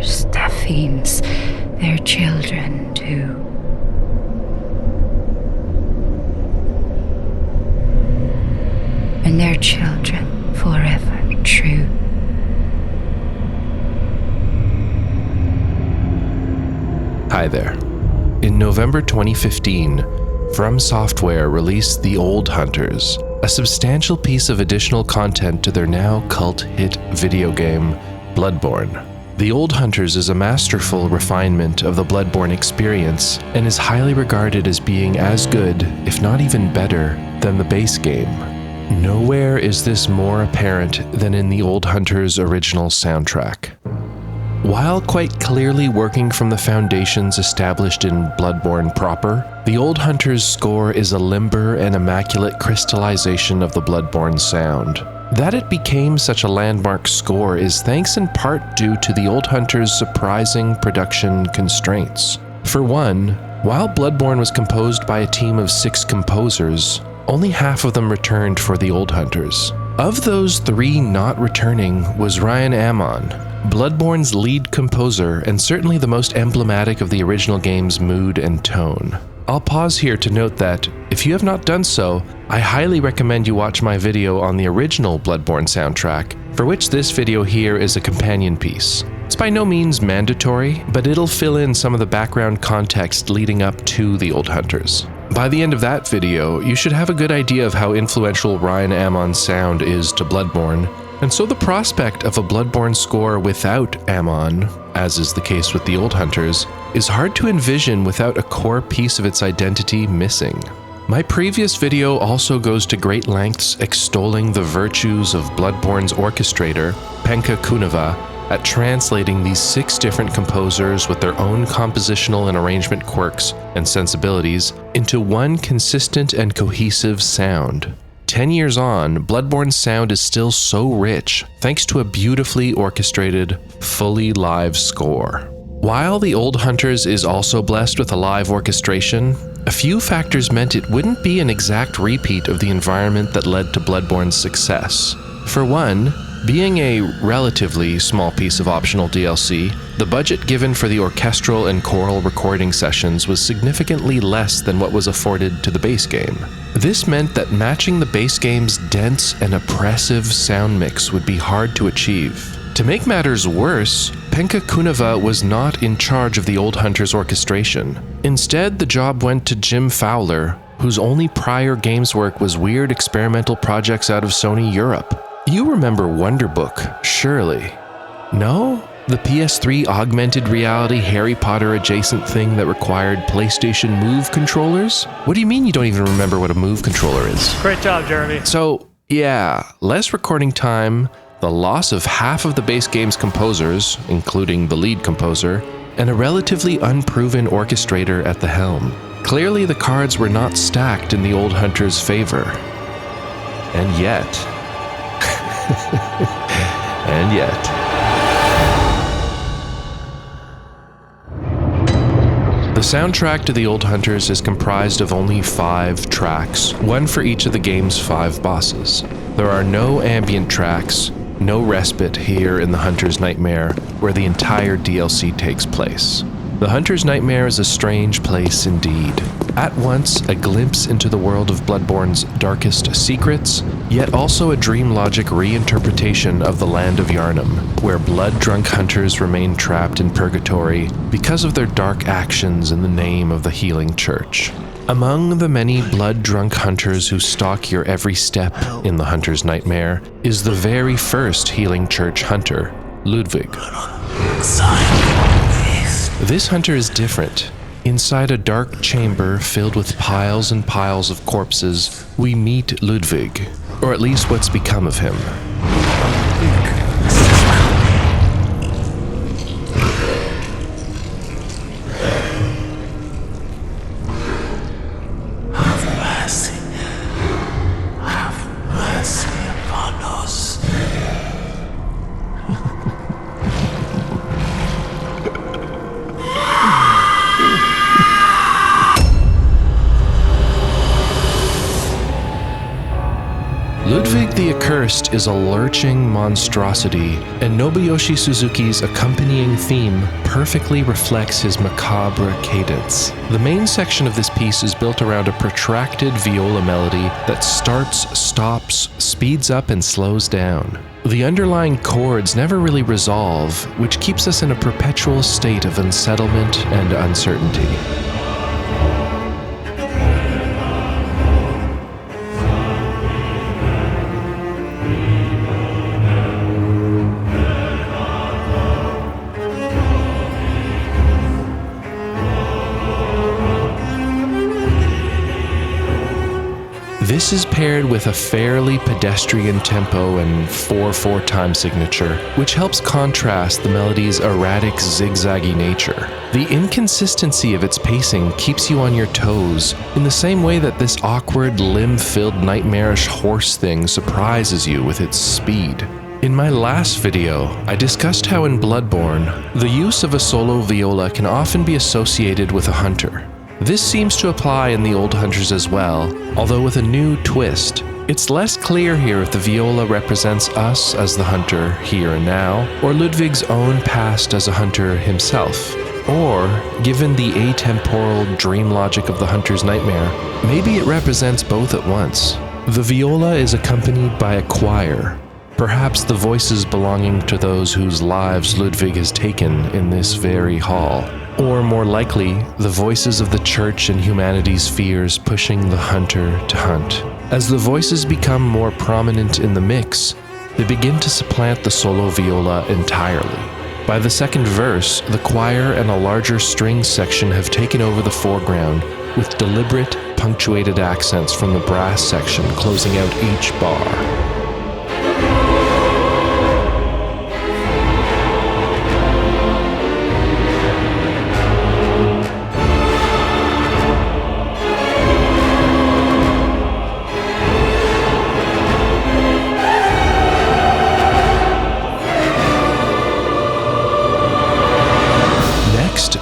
hunters, death fiends, their children too. And their children forever true. Hi there. In November 2015, From Software released The Old Hunters, a substantial piece of additional content to their now cult hit video game, Bloodborne. The Old Hunters is a masterful refinement of the Bloodborne experience and is highly regarded as being as good, if not even better, than the base game. Nowhere is this more apparent than in the Old Hunters' original soundtrack. While quite clearly working from the foundations established in Bloodborne proper, the Old Hunters' score is a limber and immaculate crystallization of the Bloodborne sound. That it became such a landmark score is thanks in part due to the Old Hunters' surprising production constraints. For one, while Bloodborne was composed by a team of 6 composers, only half of them returned for the Old Hunters. Of those 3 not returning was Ryan Ammon, Bloodborne's lead composer and certainly the most emblematic of the original game's mood and tone. I'll pause here to note that, if you have not done so, I highly recommend you watch my video on the original Bloodborne soundtrack, for which this video here is a companion piece. It's by no means mandatory, but it'll fill in some of the background context leading up to the Old Hunters. By the end of that video, you should have a good idea of how influential Ryan Ammon's sound is to Bloodborne, and so the prospect of a Bloodborne score without Ammon, as is the case with the Old Hunters, is hard to envision without a core piece of its identity missing. My previous video also goes to great lengths extolling the virtues of Bloodborne's orchestrator, Penka Kuneva, at translating these 6 different composers with their own compositional and arrangement quirks and sensibilities into one consistent and cohesive sound. 10 years on, Bloodborne's sound is still so rich, thanks to a beautifully orchestrated, fully live score. While The Old Hunters is also blessed with a live orchestration, a few factors meant it wouldn't be an exact repeat of the environment that led to Bloodborne's success. For one, being a relatively small piece of optional DLC, the budget given for the orchestral and choral recording sessions was significantly less than what was afforded to the base game. This meant that matching the base game's dense and oppressive sound mix would be hard to achieve. To make matters worse, Penka Kuneva was not in charge of the Old Hunters orchestration. Instead, the job went to Jim Fowler, whose only prior games work was weird experimental projects out of Sony Europe. You remember Wonderbook, surely? No? The PS3 augmented reality Harry Potter adjacent thing that required PlayStation Move controllers? What do you mean you don't even remember what a Move controller is? Great job, Jeremy. So, yeah, less recording time, the loss of half of the base game's composers, including the lead composer, and a relatively unproven orchestrator at the helm. Clearly the cards were not stacked in the Old Hunters' favor. And yet... and yet... The soundtrack to The Old Hunters is comprised of only 5 tracks, one for each of the game's 5 bosses. There are no ambient tracks, no respite here in the Hunter's Nightmare, where the entire DLC takes place. The Hunter's Nightmare is a strange place indeed. At once a glimpse into the world of Bloodborne's darkest secrets, yet also a dream logic reinterpretation of the land of Yharnam, where blood-drunk hunters remain trapped in purgatory because of their dark actions in the name of the healing church. Among the many blood-drunk hunters who stalk your every step in the Hunter's Nightmare is the very first healing church hunter, LUDWIG. This hunter is different. Inside a dark chamber filled with piles and piles of corpses, we meet LUDWIG, or at least what's become of him. LUDWIG Ludwig the Accursed is a lurching monstrosity, and Nobuyoshi Suzuki's accompanying theme perfectly reflects his macabre cadence. The main section of this piece is built around a protracted viola melody that starts, stops, speeds up, and slows down. The underlying chords never really resolve, which keeps us in a perpetual state of unsettlement and uncertainty. This is paired with a fairly pedestrian tempo and 4/4 time signature, which helps contrast the melody's erratic, zigzaggy nature. The inconsistency of its pacing keeps you on your toes, in the same way that this awkward, limb-filled, nightmarish horse thing surprises you with its speed. In my last video, I discussed how in Bloodborne, the use of a solo viola can often be associated with a hunter. This seems to apply in The Old Hunters as well, although with a new twist. It's less clear here if the viola represents us as the hunter here and now, or Ludwig's own past as a hunter himself. Or, given the atemporal dream logic of the hunter's nightmare, maybe it represents both at once. The viola is accompanied by a choir, perhaps the voices belonging to those whose lives Ludwig has taken in this very hall. Or more likely, the voices of the church and humanity's fears pushing the hunter to hunt. As the voices become more prominent in the mix, they begin to supplant the solo viola entirely. By the second verse, the choir and a larger string section have taken over the foreground, with deliberate, punctuated accents from the brass section closing out each bar.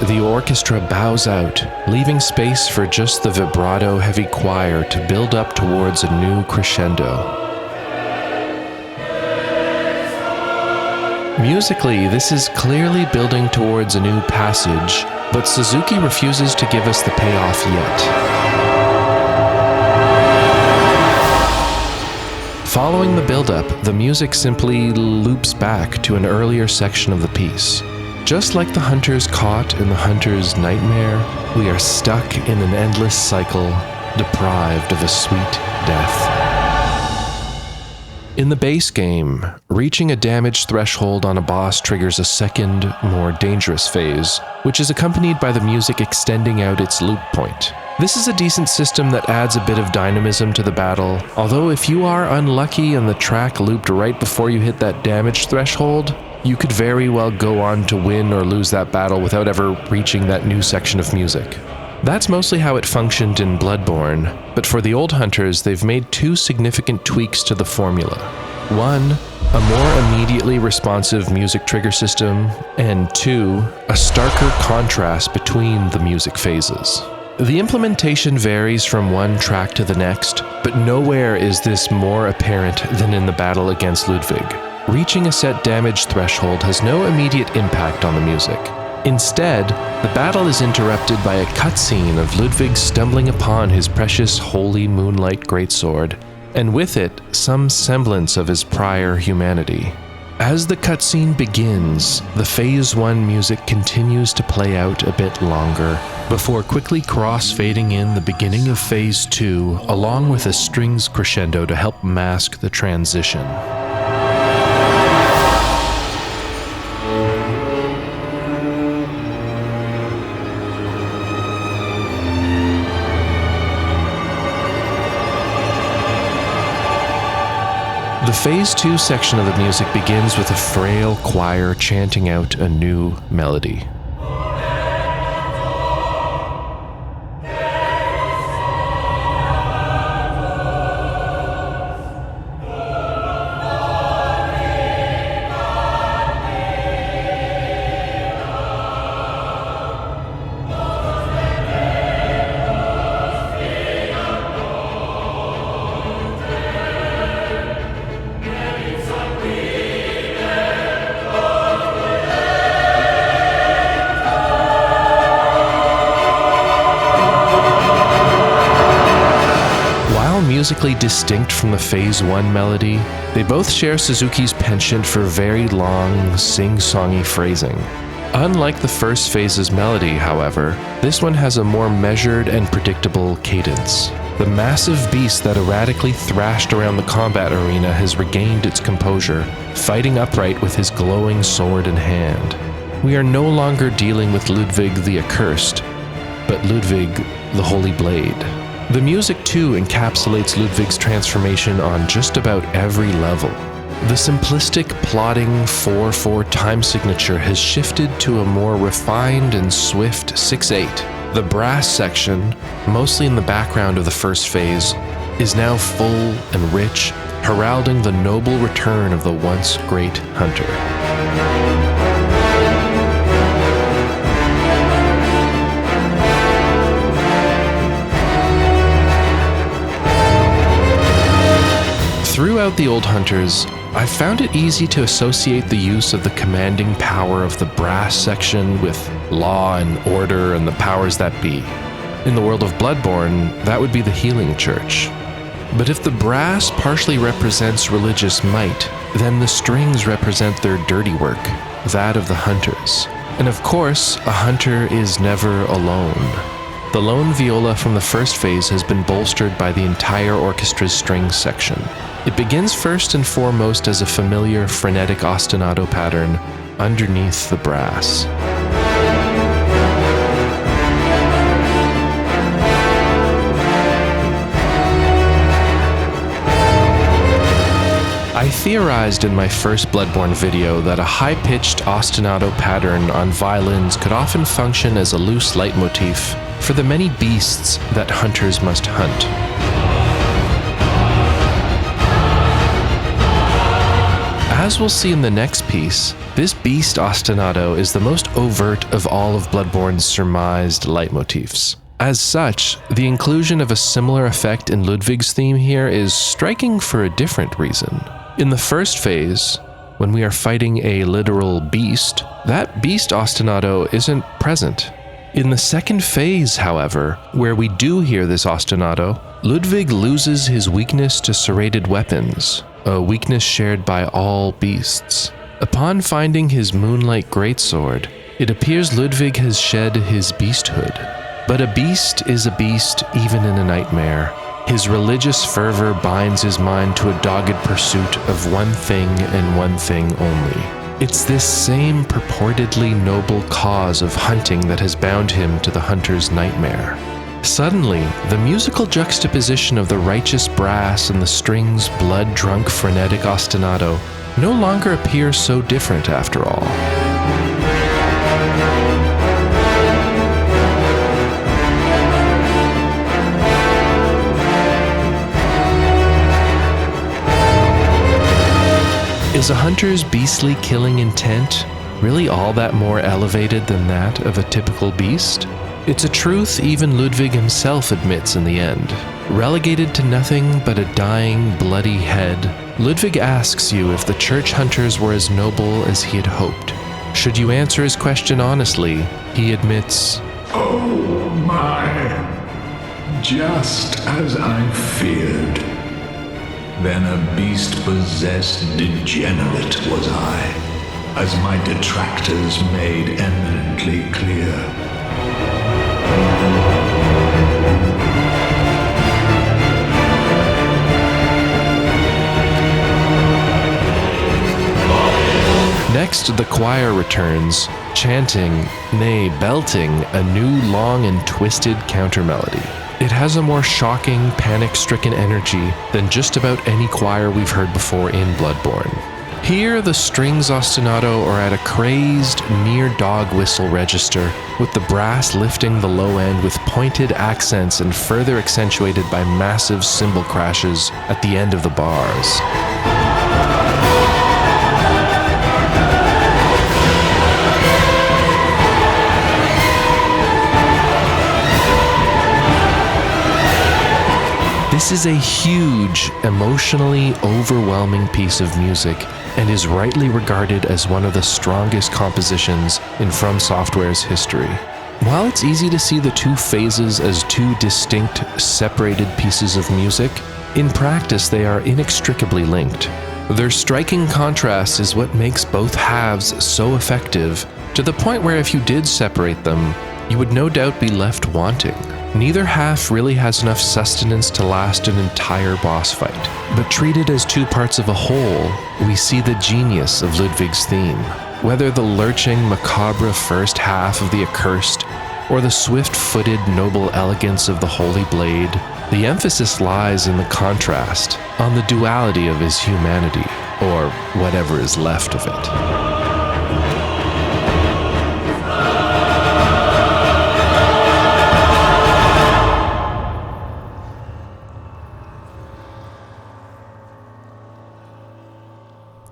The orchestra bows out, leaving space for just the vibrato-heavy choir to build up towards a new crescendo. Musically, this is clearly building towards a new passage, but Suzuki refuses to give us the payoff yet. Following the build-up, the music simply loops back to an earlier section of the piece. Just like the hunters caught in the hunter's nightmare, we are stuck in an endless cycle, deprived of a sweet death. In the base game, reaching a damage threshold on a boss triggers a second, more dangerous phase, which is accompanied by the music extending out its loop point. This is a decent system that adds a bit of dynamism to the battle, although if you are unlucky and the track looped right before you hit that damage threshold, you could very well go on to win or lose that battle without ever reaching that new section of music. That's mostly how it functioned in Bloodborne, but for the Old Hunters, they've made two significant tweaks to the formula. One, a more immediately responsive music trigger system, and two, a starker contrast between the music phases. The implementation varies from one track to the next, but nowhere is this more apparent than in the battle against Ludwig. Reaching a set damage threshold has no immediate impact on the music. Instead, the battle is interrupted by a cutscene of Ludwig stumbling upon his precious holy moonlight greatsword, and with it, some semblance of his prior humanity. As the cutscene begins, the Phase 1 music continues to play out a bit longer, before quickly cross-fading in the beginning of Phase 2, along with a strings crescendo to help mask the transition. The Phase 2 section of the music begins with a frail choir chanting out a new melody. musically distinct from the Phase 1 melody, they both share Suzuki's penchant for very long, sing-songy phrasing. Unlike the first phase's melody, however, this one has a more measured and predictable cadence. The massive beast that erratically thrashed around the combat arena has regained its composure, fighting upright with his glowing sword in hand. We are no longer dealing with Ludwig the Accursed, but Ludwig the Holy Blade. The music too encapsulates Ludwig's transformation on just about every level. The simplistic, plodding 4/4 time signature has shifted to a more refined and swift 6/8. The brass section, mostly in the background of the first phase, is now full and rich, heralding the noble return of the once great hunter. Throughout The Old Hunters, I found it easy to associate the use of the commanding power of the brass section with law and order and the powers that be. In the world of Bloodborne, that would be the healing church. But if the brass partially represents religious might, then the strings represent their dirty work, that of the hunters. And of course, a hunter is never alone. The lone viola from the first phase has been bolstered by the entire orchestra's strings section. It begins first and foremost as a familiar frenetic ostinato pattern underneath the brass. I theorized in my first Bloodborne video that a high-pitched ostinato pattern on violins could often function as a loose leitmotif for the many beasts that hunters must hunt. As we'll see in the next piece, this beast ostinato is the most overt of all of Bloodborne's surmised leitmotifs. As such, the inclusion of a similar effect in Ludwig's theme here is striking for a different reason. In the first phase, when we are fighting a literal beast, that beast ostinato isn't present. In the second phase, however, where we do hear this ostinato, Ludwig loses his weakness to serrated weapons, a weakness shared by all beasts. Upon finding his moonlight greatsword, it appears Ludwig has shed his beasthood. But a beast is a beast even in a nightmare. His religious fervor binds his mind to a dogged pursuit of one thing and one thing only. It's this same purportedly noble cause of hunting that has bound him to the hunter's nightmare. Suddenly, the musical juxtaposition of the righteous brass and the strings' blood-drunk frenetic ostinato no longer appears so different after all. Is a hunter's beastly killing intent really all that more elevated than that of a typical beast? It's a truth even Ludwig himself admits in the end. Relegated to nothing but a dying, bloody head, Ludwig asks you if the church hunters were as noble as he had hoped. Should you answer his question honestly, he admits, "Oh my, just as I feared. Then a beast-possessed degenerate was I, as my detractors made eminently clear." Next, the choir returns, chanting, nay, belting, a new long and twisted counter-melody. It has a more shocking, panic-stricken energy than just about any choir we've heard before in Bloodborne. Here, the strings ostinato are at a crazed, near-dog whistle register, with the brass lifting the low end with pointed accents and further accentuated by massive cymbal crashes at the end of the bars. This is a huge, emotionally overwhelming piece of music and is rightly regarded as one of the strongest compositions in From Software's history. While it's easy to see the two phases as two distinct, separated pieces of music, In practice, they are inextricably linked. Their striking contrast is what makes both halves so effective, to the point where if you did separate them, you would no doubt be left wanting. Neither half really has enough sustenance to last an entire boss fight, but treated as two parts of a whole, we see the genius of Ludwig's theme. Whether the lurching, macabre first half of the Accursed, or the swift-footed, noble elegance of the Holy Blade, the emphasis lies in the contrast, on the duality of his humanity, or whatever is left of it.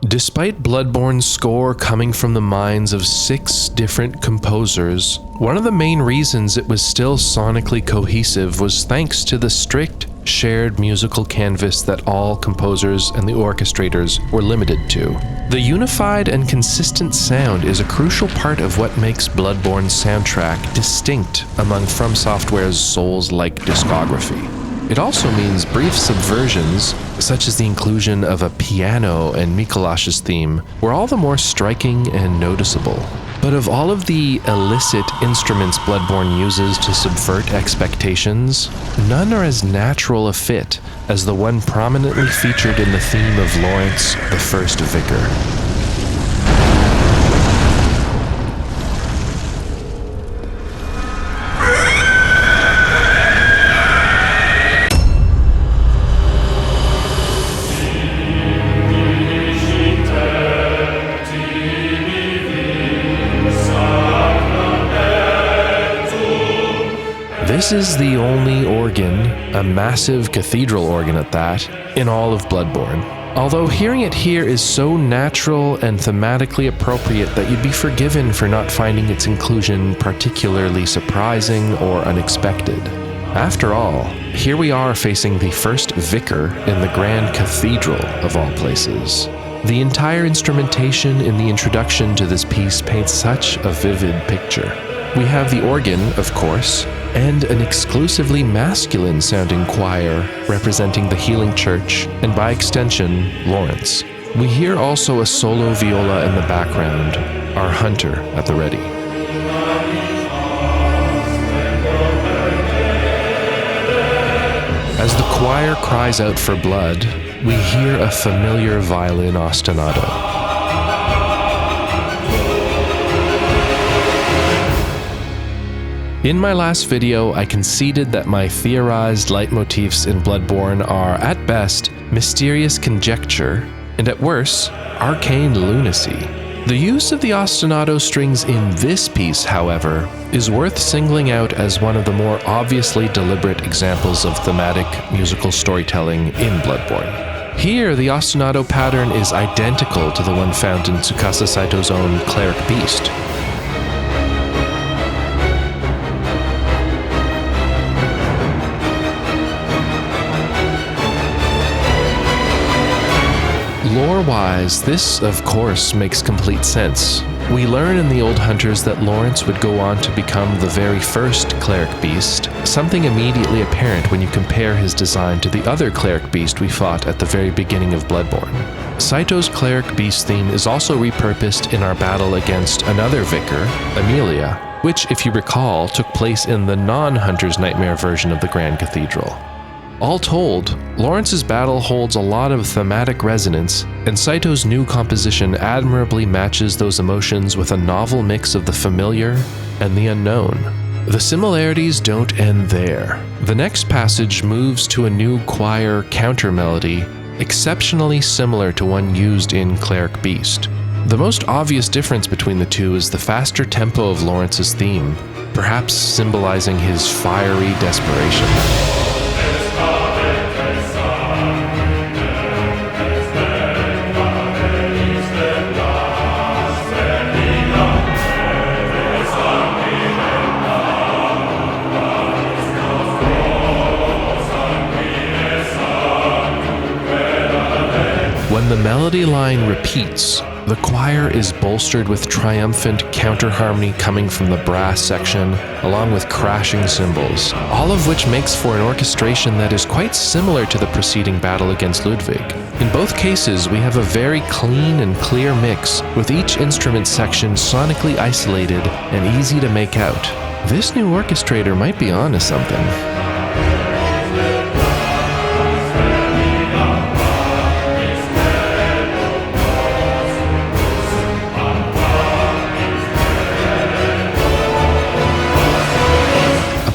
Despite Bloodborne's score coming from the minds of 6 different composers, one of the main reasons it was still sonically cohesive was thanks to the strict, shared musical canvas that all composers and the orchestrators were limited to. The unified and consistent sound is a crucial part of what makes Bloodborne Soundtrack distinct among From Software's Souls-like discography. It also means brief subversions, such as the inclusion of a piano in Mikolash's theme, were all the more striking and noticeable. But of all of the illicit instruments Bloodborne uses to subvert expectations, none are as natural a fit as the one prominently featured in the theme of LAURENCE, the first Vicar. This is the only organ, a massive cathedral organ at that, in all of Bloodborne. Although hearing it here is so natural and thematically appropriate that you'd be forgiven for not finding its inclusion particularly surprising or unexpected. After all, here we are facing the first vicar in the Grand Cathedral of all places. The entire instrumentation in the introduction to this piece paints such a vivid picture. We have the organ, of course, and an exclusively masculine-sounding choir representing the Healing Church, and by extension, LAURENCE. We hear also a solo viola in the background, our hunter at the ready. As the choir cries out for blood, we hear a familiar violin ostinato. In my last video, I conceded that my theorized leitmotifs in Bloodborne are, at best, mysterious conjecture, and at worst, arcane lunacy. The use of the ostinato strings in this piece, however, is worth singling out as one of the more obviously deliberate examples of thematic musical storytelling in Bloodborne. Here, the ostinato pattern is identical to the one found in Tsukasa Saito's own Cleric Beast. Lore-wise, this, of course, makes complete sense. We learn in The Old Hunters that LAURENCE would go on to become the very first Cleric Beast, something immediately apparent when you compare his design to the other Cleric Beast we fought at the very beginning of Bloodborne. Saito's Cleric Beast theme is also repurposed in our battle against another Vicar, Amelia, which, if you recall, took place in the non-Hunter's Nightmare version of the Grand Cathedral. All told, Laurence's battle holds a lot of thematic resonance, and Saito's new composition admirably matches those emotions with a novel mix of the familiar and the unknown. The similarities don't end there. The next passage moves to a new choir counter melody, exceptionally similar to one used in Cleric Beast. The most obvious difference between the two is the faster tempo of Laurence's theme, perhaps symbolizing his fiery desperation. When the melody line repeats, The choir is bolstered with triumphant counter-harmony coming from the brass section, along with crashing cymbals, all of which makes for an orchestration that is quite similar to the preceding battle against Ludwig. In both cases, we have a very clean and clear mix, with each instrument section sonically isolated and easy to make out. This new orchestrator might be onto something.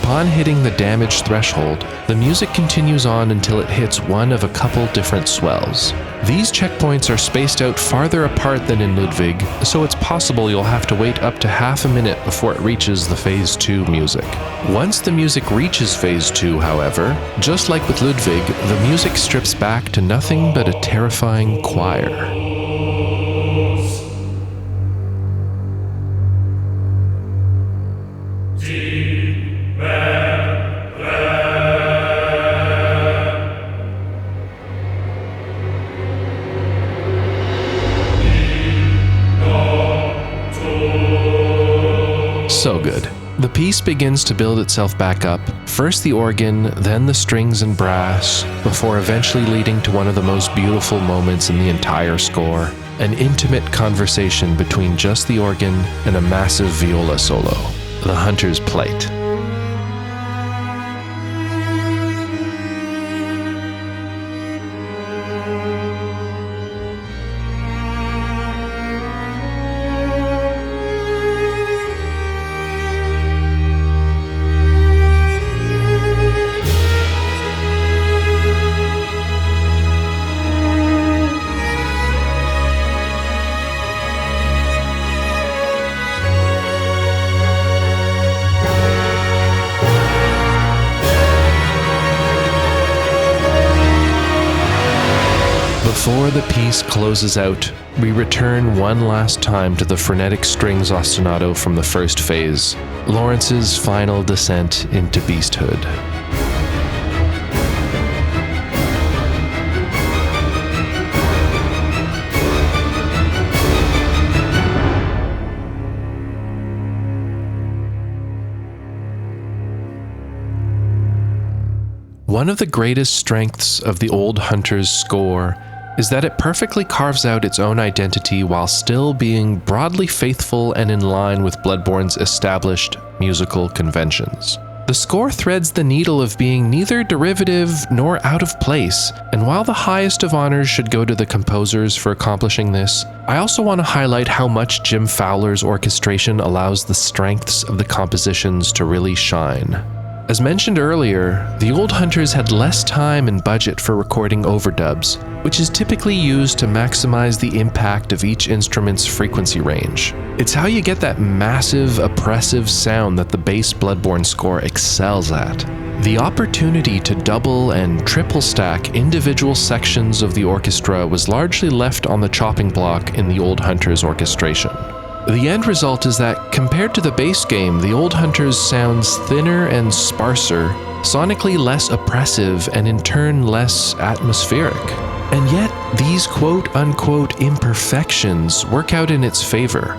Upon hitting the damage threshold, the music continues on until it hits one of a couple different swells. These checkpoints are spaced out farther apart than in Ludwig, so it's possible you'll have to wait up to half a minute before it reaches the Phase 2 music. Once the music reaches Phase 2, however, just like with Ludwig, the music strips back to nothing but a terrifying choir. So good. The piece begins to build itself back up, first the organ, then the strings and brass, before eventually leading to one of the most beautiful moments in the entire score, an intimate conversation between just the organ and a massive viola solo, the Hunter's Plight. Before the piece closes out, we return one last time to the frenetic strings ostinato from the first phase, Laurence's final descent into beasthood. One of the greatest strengths of the Old Hunters score is that it perfectly carves out its own identity while still being broadly faithful and in line with Bloodborne's established musical conventions. The score threads the needle of being neither derivative nor out of place, and while the highest of honors should go to the composers for accomplishing this, I also want to highlight how much Jim Fowler's orchestration allows the strengths of the compositions to really shine. As mentioned earlier, the Old Hunters had less time and budget for recording overdubs, which is typically used to maximize the impact of each instrument's frequency range. It's how you get that massive, oppressive sound that the bass Bloodborne score excels at. The opportunity to double and triple stack individual sections of the orchestra was largely left on the chopping block in the Old Hunters orchestration. The end result is that, compared to the base game, the Old Hunters sounds thinner and sparser, sonically less oppressive, and in turn less atmospheric. And yet, these quote-unquote imperfections work out in its favor.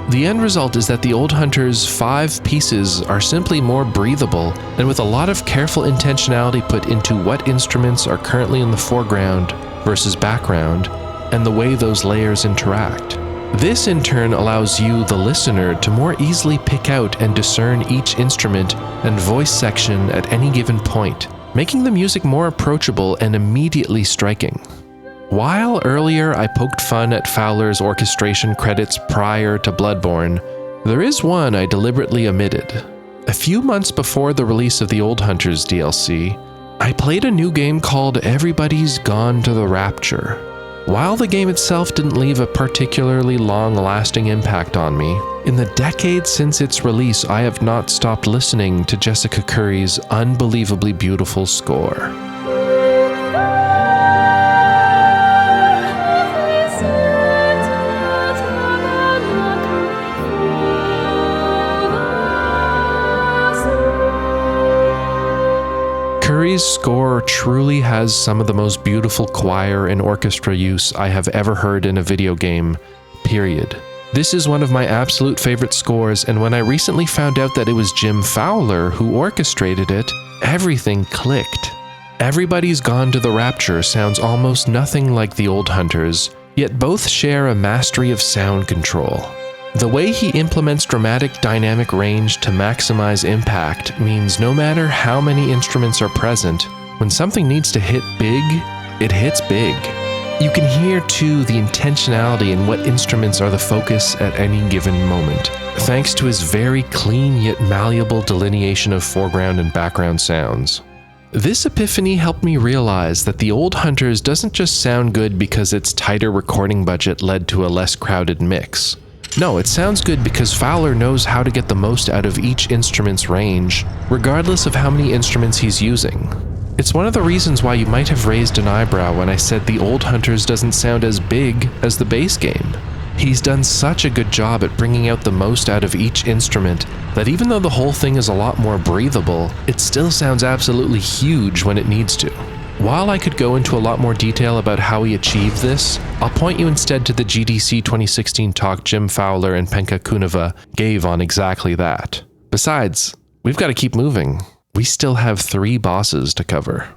The end result is that the Old Hunters' 5 pieces are simply more breathable, and with a lot of careful intentionality put into what instruments are currently in the foreground versus background, and the way those layers interact. This in turn allows you, the listener, to more easily pick out and discern each instrument and voice section at any given point, making the music more approachable and immediately striking. While earlier I poked fun at Fowler's orchestration credits prior to Bloodborne, there is one I deliberately omitted. A few months before the release of the Old Hunters DLC, I played a new game called Everybody's Gone to the Rapture. While the game itself didn't leave a particularly long-lasting impact on me, in the decades since its release, I have not stopped listening to Jessica Curry's unbelievably beautiful score. Curry's score truly has some of the most beautiful choir and orchestra use I have ever heard in a video game, period. This is one of my absolute favorite scores, and when I recently found out that it was Jim Fowler who orchestrated it, everything clicked. Everybody's Gone to the Rapture sounds almost nothing like The Old Hunters, yet both share a mastery of sound control. The way he implements dramatic dynamic range to maximize impact means no matter how many instruments are present, when something needs to hit big, it hits big. You can hear, too, the intentionality in what instruments are the focus at any given moment, thanks to his very clean yet malleable delineation of foreground and background sounds. This epiphany helped me realize that The Old Hunters doesn't just sound good because its tighter recording budget led to a less crowded mix. No, it sounds good because Fowler knows how to get the most out of each instrument's range, regardless of how many instruments he's using. It's one of the reasons why you might have raised an eyebrow when I said The Old Hunters doesn't sound as big as the base game. He's done such a good job at bringing out the most out of each instrument that even though the whole thing is a lot more breathable, it still sounds absolutely huge when it needs to. While I could go into a lot more detail about how he achieved this, I'll point you instead to the GDC 2016 talk Jim Fowler and Penka Kuneva gave on exactly that. Besides, we've got to keep moving. We still have 3 bosses to cover.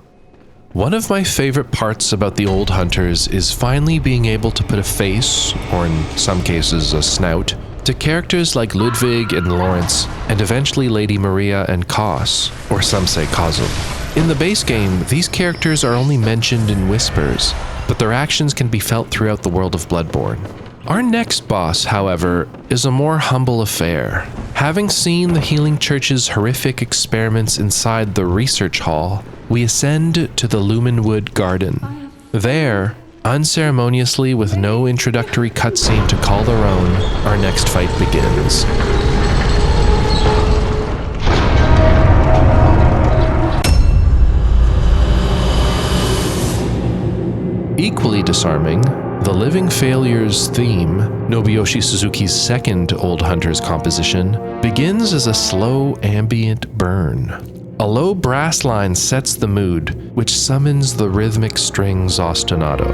One of my favorite parts about The Old Hunters is finally being able to put a face, or in some cases a snout, to characters like Ludwig and LAURENCE, and eventually Lady Maria and Kos, or some say Kozum. In the base game, these characters are only mentioned in whispers, but their actions can be felt throughout the world of Bloodborne. Our next boss, however, is a more humble affair. Having seen the Healing Church's horrific experiments inside the research hall, we ascend to the Lumenwood Garden. There, unceremoniously with no introductory cutscene to call their own, our next fight begins. Equally disarming, the Living Failures theme, Nobuyoshi Suzuki's second Old Hunters composition, begins as a slow ambient burn. A low brass line sets the mood, which summons the rhythmic strings ostinato.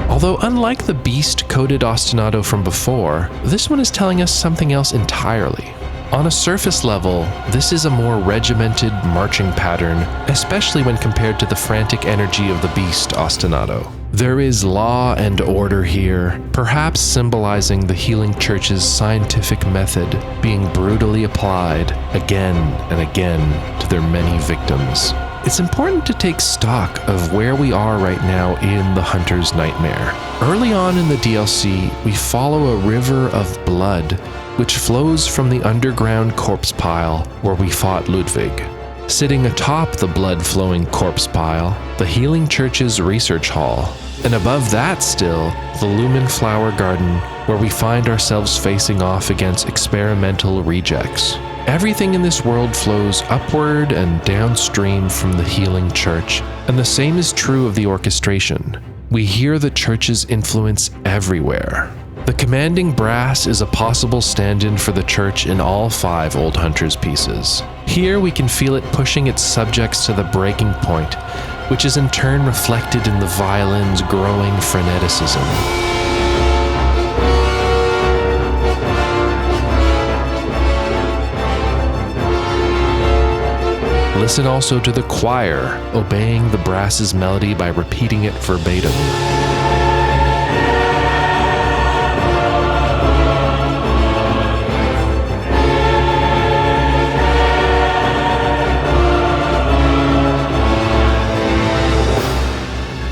Although unlike the beast-coded ostinato from before, this one is telling us something else entirely. On a surface level, this is a more regimented marching pattern, especially when compared to the frantic energy of the beast ostinato. There is law and order here, perhaps symbolizing the Healing Church's scientific method being brutally applied again and again to their many victims. It's important to take stock of where we are right now in the Hunter's Nightmare. Early on in the DLC, we follow a river of blood which flows from the underground corpse pile where we fought Ludwig. Sitting atop the blood-flowing corpse pile, the Healing Church's research hall, and above that still, the Lumen Flower Garden, where we find ourselves facing off against experimental rejects. Everything in this world flows upward and downstream from the Healing Church, and the same is true of the orchestration. We hear the Church's influence everywhere. The commanding brass is a possible stand-in for the Church in all 5 Old Hunters pieces. Here we can feel it pushing its subjects to the breaking point, which is in turn reflected in the violin's growing freneticism. Listen also to the choir, obeying the brass's melody by repeating it verbatim.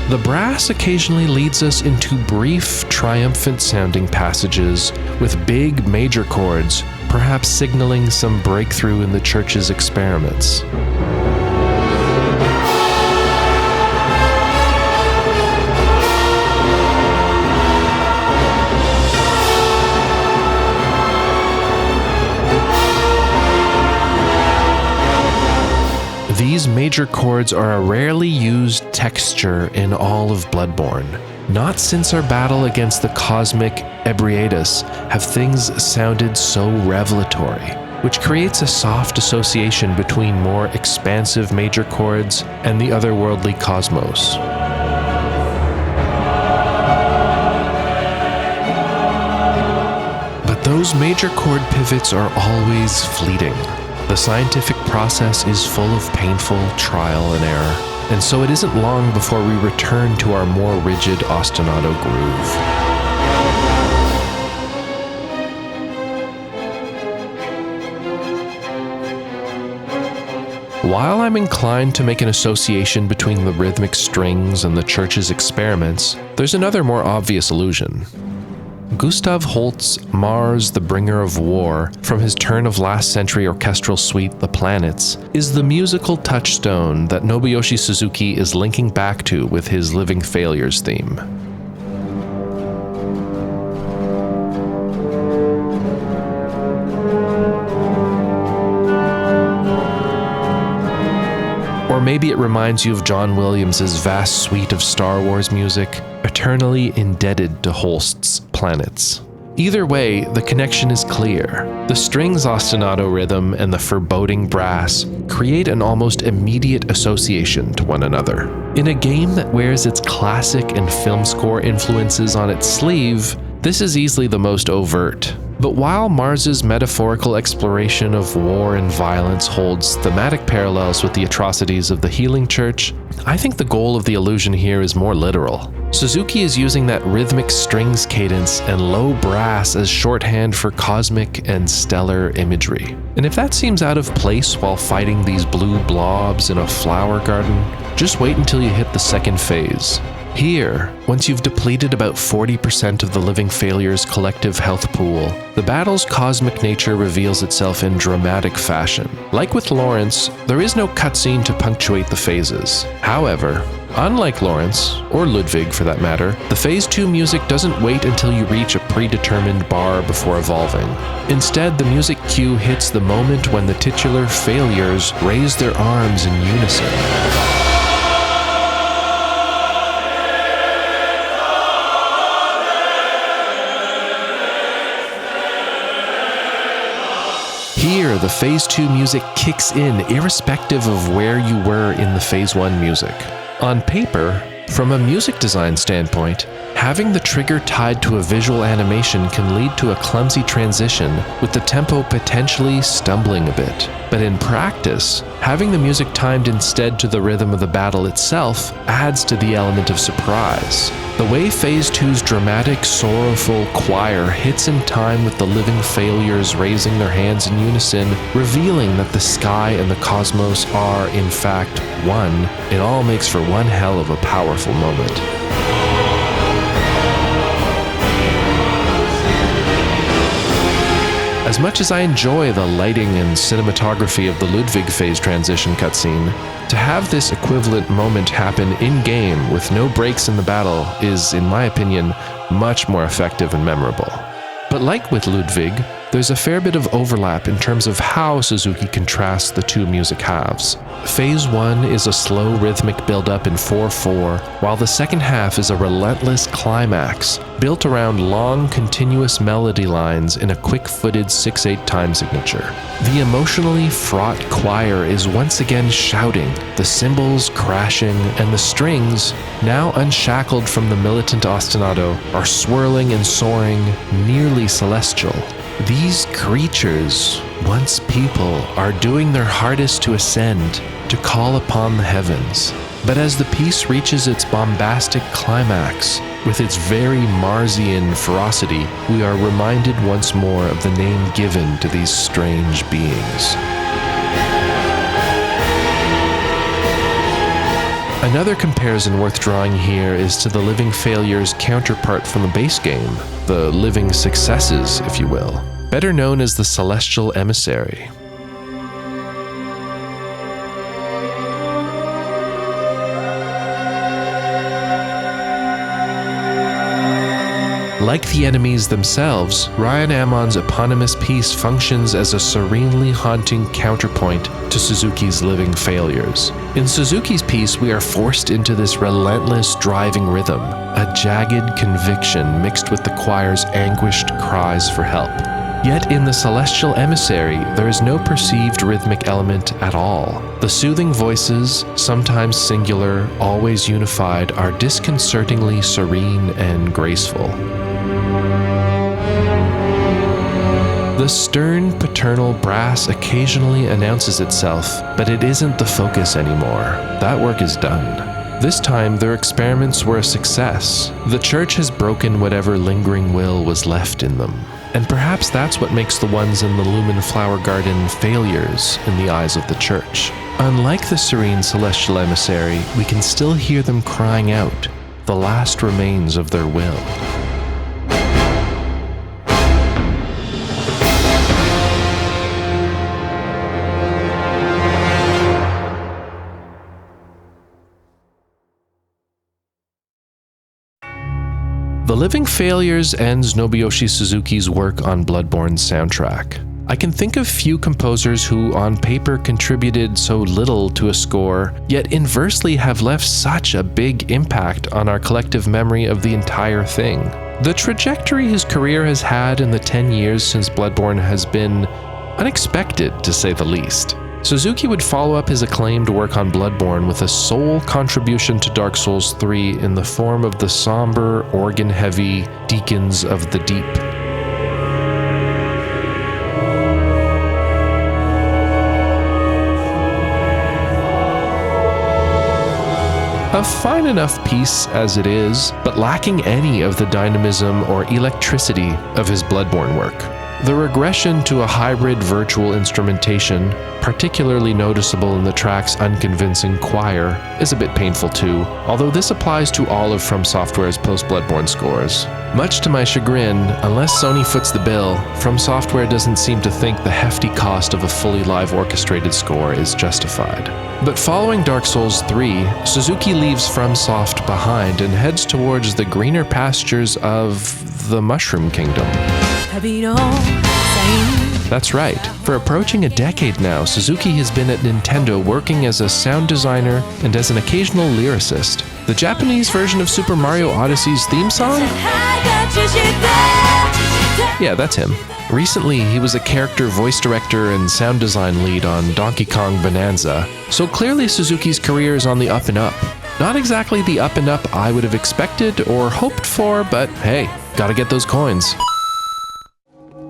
The brass occasionally leads us into brief, triumphant-sounding passages with big major chords, perhaps signaling some breakthrough in the Church's experiments. These major chords are a rarely used texture in all of Bloodborne. Not since our battle against the cosmic Ebriatus have things sounded so revelatory. which creates a soft association between more expansive major chords and the otherworldly cosmos. But those major chord pivots are always fleeting. The scientific process is full of painful trial and error, and so it isn't long before we return to our more rigid ostinato groove. While I'm inclined to make an association between the rhythmic strings and the church's experiments, there's another more obvious illusion. Gustav Holst's Mars, the Bringer of War, from his turn of last century orchestral suite The Planets, is the musical touchstone that Nobuyoshi Suzuki is linking back to with his Living Failures theme. Or maybe it reminds you of John Williams' vast suite of Star Wars music, eternally indebted to Holst's Planets. Either way, the connection is clear. The strings ostinato rhythm and the foreboding brass create an almost immediate association to one another. In a game that wears its classic and film score influences on its sleeve, this is easily the most overt. But while Mars's metaphorical exploration of war and violence holds thematic parallels with the atrocities of the Healing Church, I think the goal of the illusion here is more literal. Suzuki is using that rhythmic strings cadence and low brass as shorthand for cosmic and stellar imagery. And if that seems out of place while fighting these blue blobs in a flower garden, just wait until you hit the second phase. Here, once you've depleted about 40% of the Living Failures' collective health pool, the battle's cosmic nature reveals itself in dramatic fashion. Like with LAURENCE, there is no cutscene to punctuate the phases. However, unlike LAURENCE, or LUDWIG for that matter, the Phase 2 music doesn't wait until you reach a predetermined bar before evolving. Instead, the music cue hits the moment when the titular failures raise their arms in unison. Here, the Phase 2 music kicks in irrespective of where you were in the Phase 1 music. On paper, from a music design standpoint, having the trigger tied to a visual animation can lead to a clumsy transition, with the tempo potentially stumbling a bit. But in practice, having the music timed instead to the rhythm of the battle itself adds to the element of surprise. The way Phase 2's dramatic, sorrowful choir hits in time with the Living Failures raising their hands in unison, revealing that the sky and the cosmos are, in fact, one, it all makes for one hell of a powerful moment. As much as I enjoy the lighting and cinematography of the LUDWIG phase transition cutscene, to have this equivalent moment happen in-game with no breaks in the battle is, in my opinion, much more effective and memorable. But like with LUDWIG, there's a fair bit of overlap in terms of how Suzuki contrasts the two music halves. Phase 1 is a slow rhythmic build-up in 4/4, while the second half is a relentless climax, built around long, continuous melody lines in a quick-footed 6/8 time signature. The emotionally fraught choir is once again shouting, the cymbals crashing, and the strings, now unshackled from the militant ostinato, are swirling and soaring, nearly celestial. These creatures, once people, are doing their hardest to ascend, to call upon the heavens. But as the piece reaches its bombastic climax, with its very Marsian ferocity, we are reminded once more of the name given to these strange beings. Another comparison worth drawing here is to the Living Failures counterpart from the base game, the Living Successes, if you will, better known as the Celestial Emissary. Like the enemies themselves, Ryan Ammon's eponymous piece functions as a serenely haunting counterpoint to Suzuki's Living Failures. In Suzuki's piece, we are forced into this relentless driving rhythm, a jagged conviction mixed with the choir's anguished cries for help. Yet in the Celestial Emissary, there is no perceived rhythmic element at all. The soothing voices, sometimes singular, always unified, are disconcertingly serene and graceful. The stern paternal brass occasionally announces itself, but it isn't the focus anymore. That work is done. This time, their experiments were a success. The church has broken whatever lingering will was left in them. And perhaps that's what makes the ones in the Lumen Flower Garden failures in the eyes of the church. Unlike the serene Celestial Emissary, we can still hear them crying out, the last remains of their will. The Living Failures ends Nobuyoshi Suzuki's work on Bloodborne's soundtrack. I can think of few composers who, on paper, contributed so little to a score, yet inversely have left such a big impact on our collective memory of the entire thing. The trajectory his career has had in the 10 years since Bloodborne has been unexpected, to say the least. Suzuki would follow up his acclaimed work on Bloodborne with a sole contribution to Dark Souls 3 in the form of the somber, organ-heavy Deacons of the Deep. A fine enough piece as it is, but lacking any of the dynamism or electricity of his Bloodborne work. The regression to a hybrid virtual instrumentation, particularly noticeable in the track's unconvincing choir, is a bit painful too, although this applies to all of From Software's post-Bloodborne scores. Much to my chagrin, unless Sony foots the bill, From Software doesn't seem to think the hefty cost of a fully live orchestrated score is justified. But following Dark Souls 3, Suzuki leaves FromSoft behind and heads towards the greener pastures of the Mushroom Kingdom. That's right. For approaching a decade now, Suzuki has been at Nintendo working as a sound designer and as an occasional lyricist. The Japanese version of Super Mario Odyssey's theme song? Yeah, that's him. Recently, he was a character voice director and sound design lead on Donkey Kong Bonanza, so clearly Suzuki's career is on the up and up. Not exactly the up and up I would have expected or hoped for, but hey, gotta get those coins.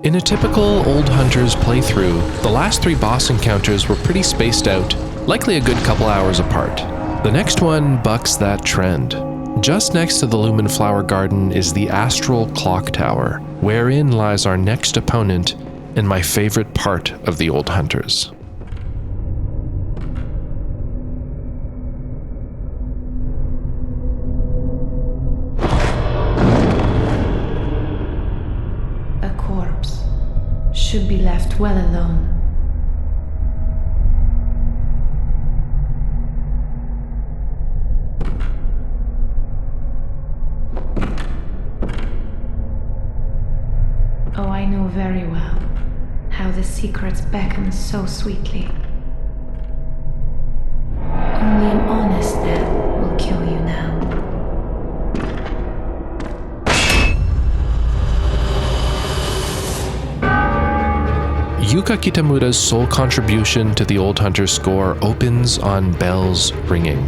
In a typical Old Hunters playthrough, the last 3 boss encounters were pretty spaced out, likely a good couple hours apart. The next one bucks that trend. Just next to the Lumen Flower Garden is the Astral CLOCKTOWER, wherein lies our next opponent and my favorite part of the Old Hunters. Should be left well alone. Oh, I know very well how the secrets beckon so sweetly. Only an honest death will kill you now. Yuka Kitamura's sole contribution to the Old Hunters score opens on bells ringing.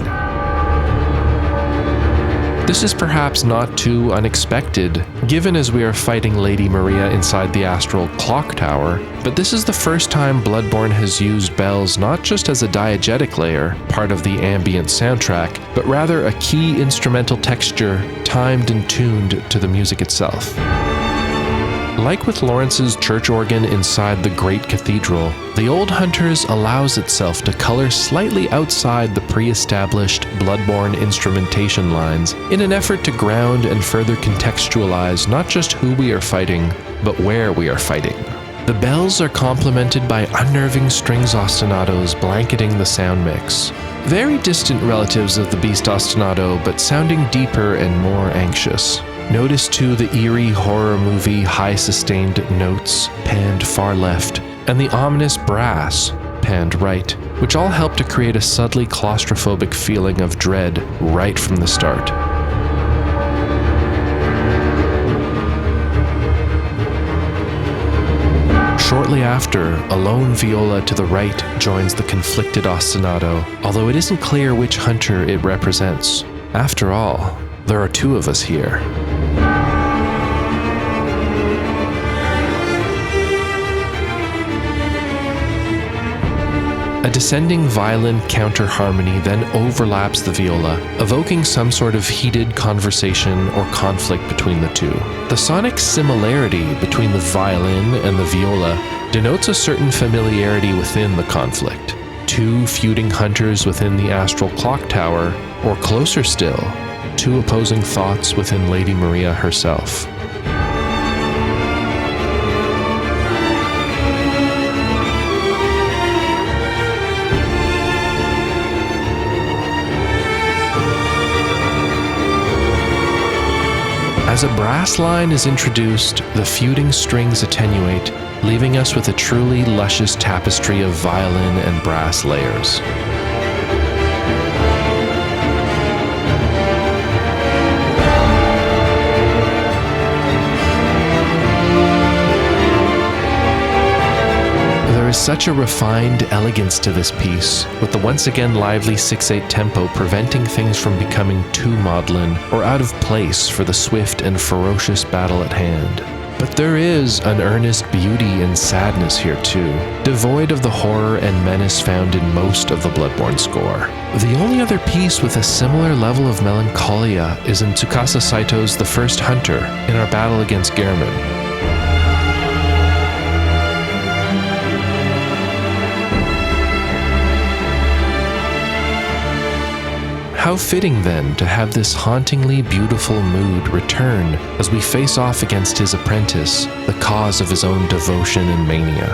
This is perhaps not too unexpected, given as we are fighting Lady Maria inside the Astral CLOCKTOWER, but this is the first time Bloodborne has used bells not just as a diegetic layer, part of the ambient soundtrack, but rather a key instrumental texture timed and tuned to the music itself. Like with Laurence's church organ inside the Great Cathedral, the Old Hunters allows itself to color slightly outside the pre-established Bloodborne instrumentation lines in an effort to ground and further contextualize not just who we are fighting, but where we are fighting. The bells are complemented by unnerving strings ostinatos blanketing the sound mix. Very distant relatives of the Beast ostinato, but sounding deeper and more anxious. Notice too the eerie horror movie high sustained notes, panned far left, and the ominous brass, panned right, which all help to create a subtly claustrophobic feeling of dread right from the start. Shortly after, a lone viola to the right joins the conflicted ostinato, although it isn't clear which hunter it represents. After all, there are two of us here. A descending violin counter-harmony then overlaps the viola, evoking some sort of heated conversation or conflict between the two. The sonic similarity between the violin and the viola denotes a certain familiarity within the conflict. Two feuding hunters within the astral clock tower, or closer still, two opposing thoughts within Lady Maria herself. As a brass line is introduced, the feuding strings attenuate, leaving us with a truly luscious tapestry of violin and brass layers. There is such a refined elegance to this piece, with the once again lively 6/8 tempo preventing things from becoming too maudlin or out of place for the swift and ferocious battle at hand. But there is an earnest beauty and sadness here too, devoid of the horror and menace found in most of the Bloodborne score. The only other piece with a similar level of melancholia is in Tsukasa Saito's The First Hunter, in our battle against Gehrman. How fitting then to have this hauntingly beautiful mood return as we face off against his apprentice, the cause of his own devotion and mania.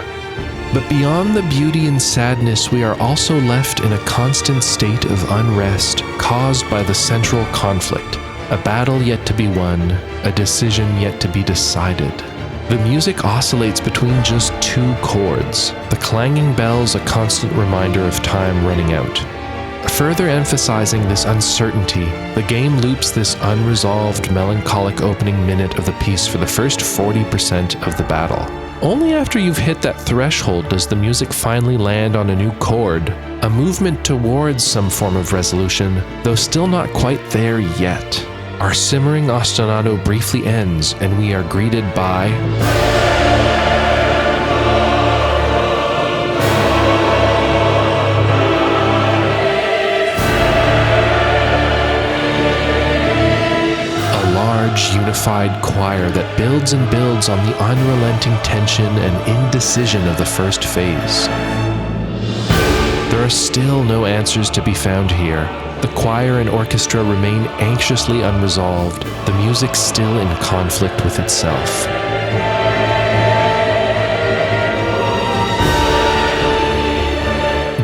But beyond the beauty and sadness, we are also left in a constant state of unrest caused by the central conflict, a battle yet to be won, a decision yet to be decided. The music oscillates between just two chords, the clanging bells a constant reminder of time running out. Further emphasizing this uncertainty, the game loops this unresolved, melancholic opening minute of the piece for the first 40% of the battle. Only after you've hit that threshold does the music finally land on a new chord, a movement towards some form of resolution, though still not quite there yet. Our simmering ostinato briefly ends, and we are greeted by unified choir that builds and builds on the unrelenting tension and indecision of the first phase. There are still no answers to be found here. The choir and orchestra remain anxiously unresolved, the music still in conflict with itself.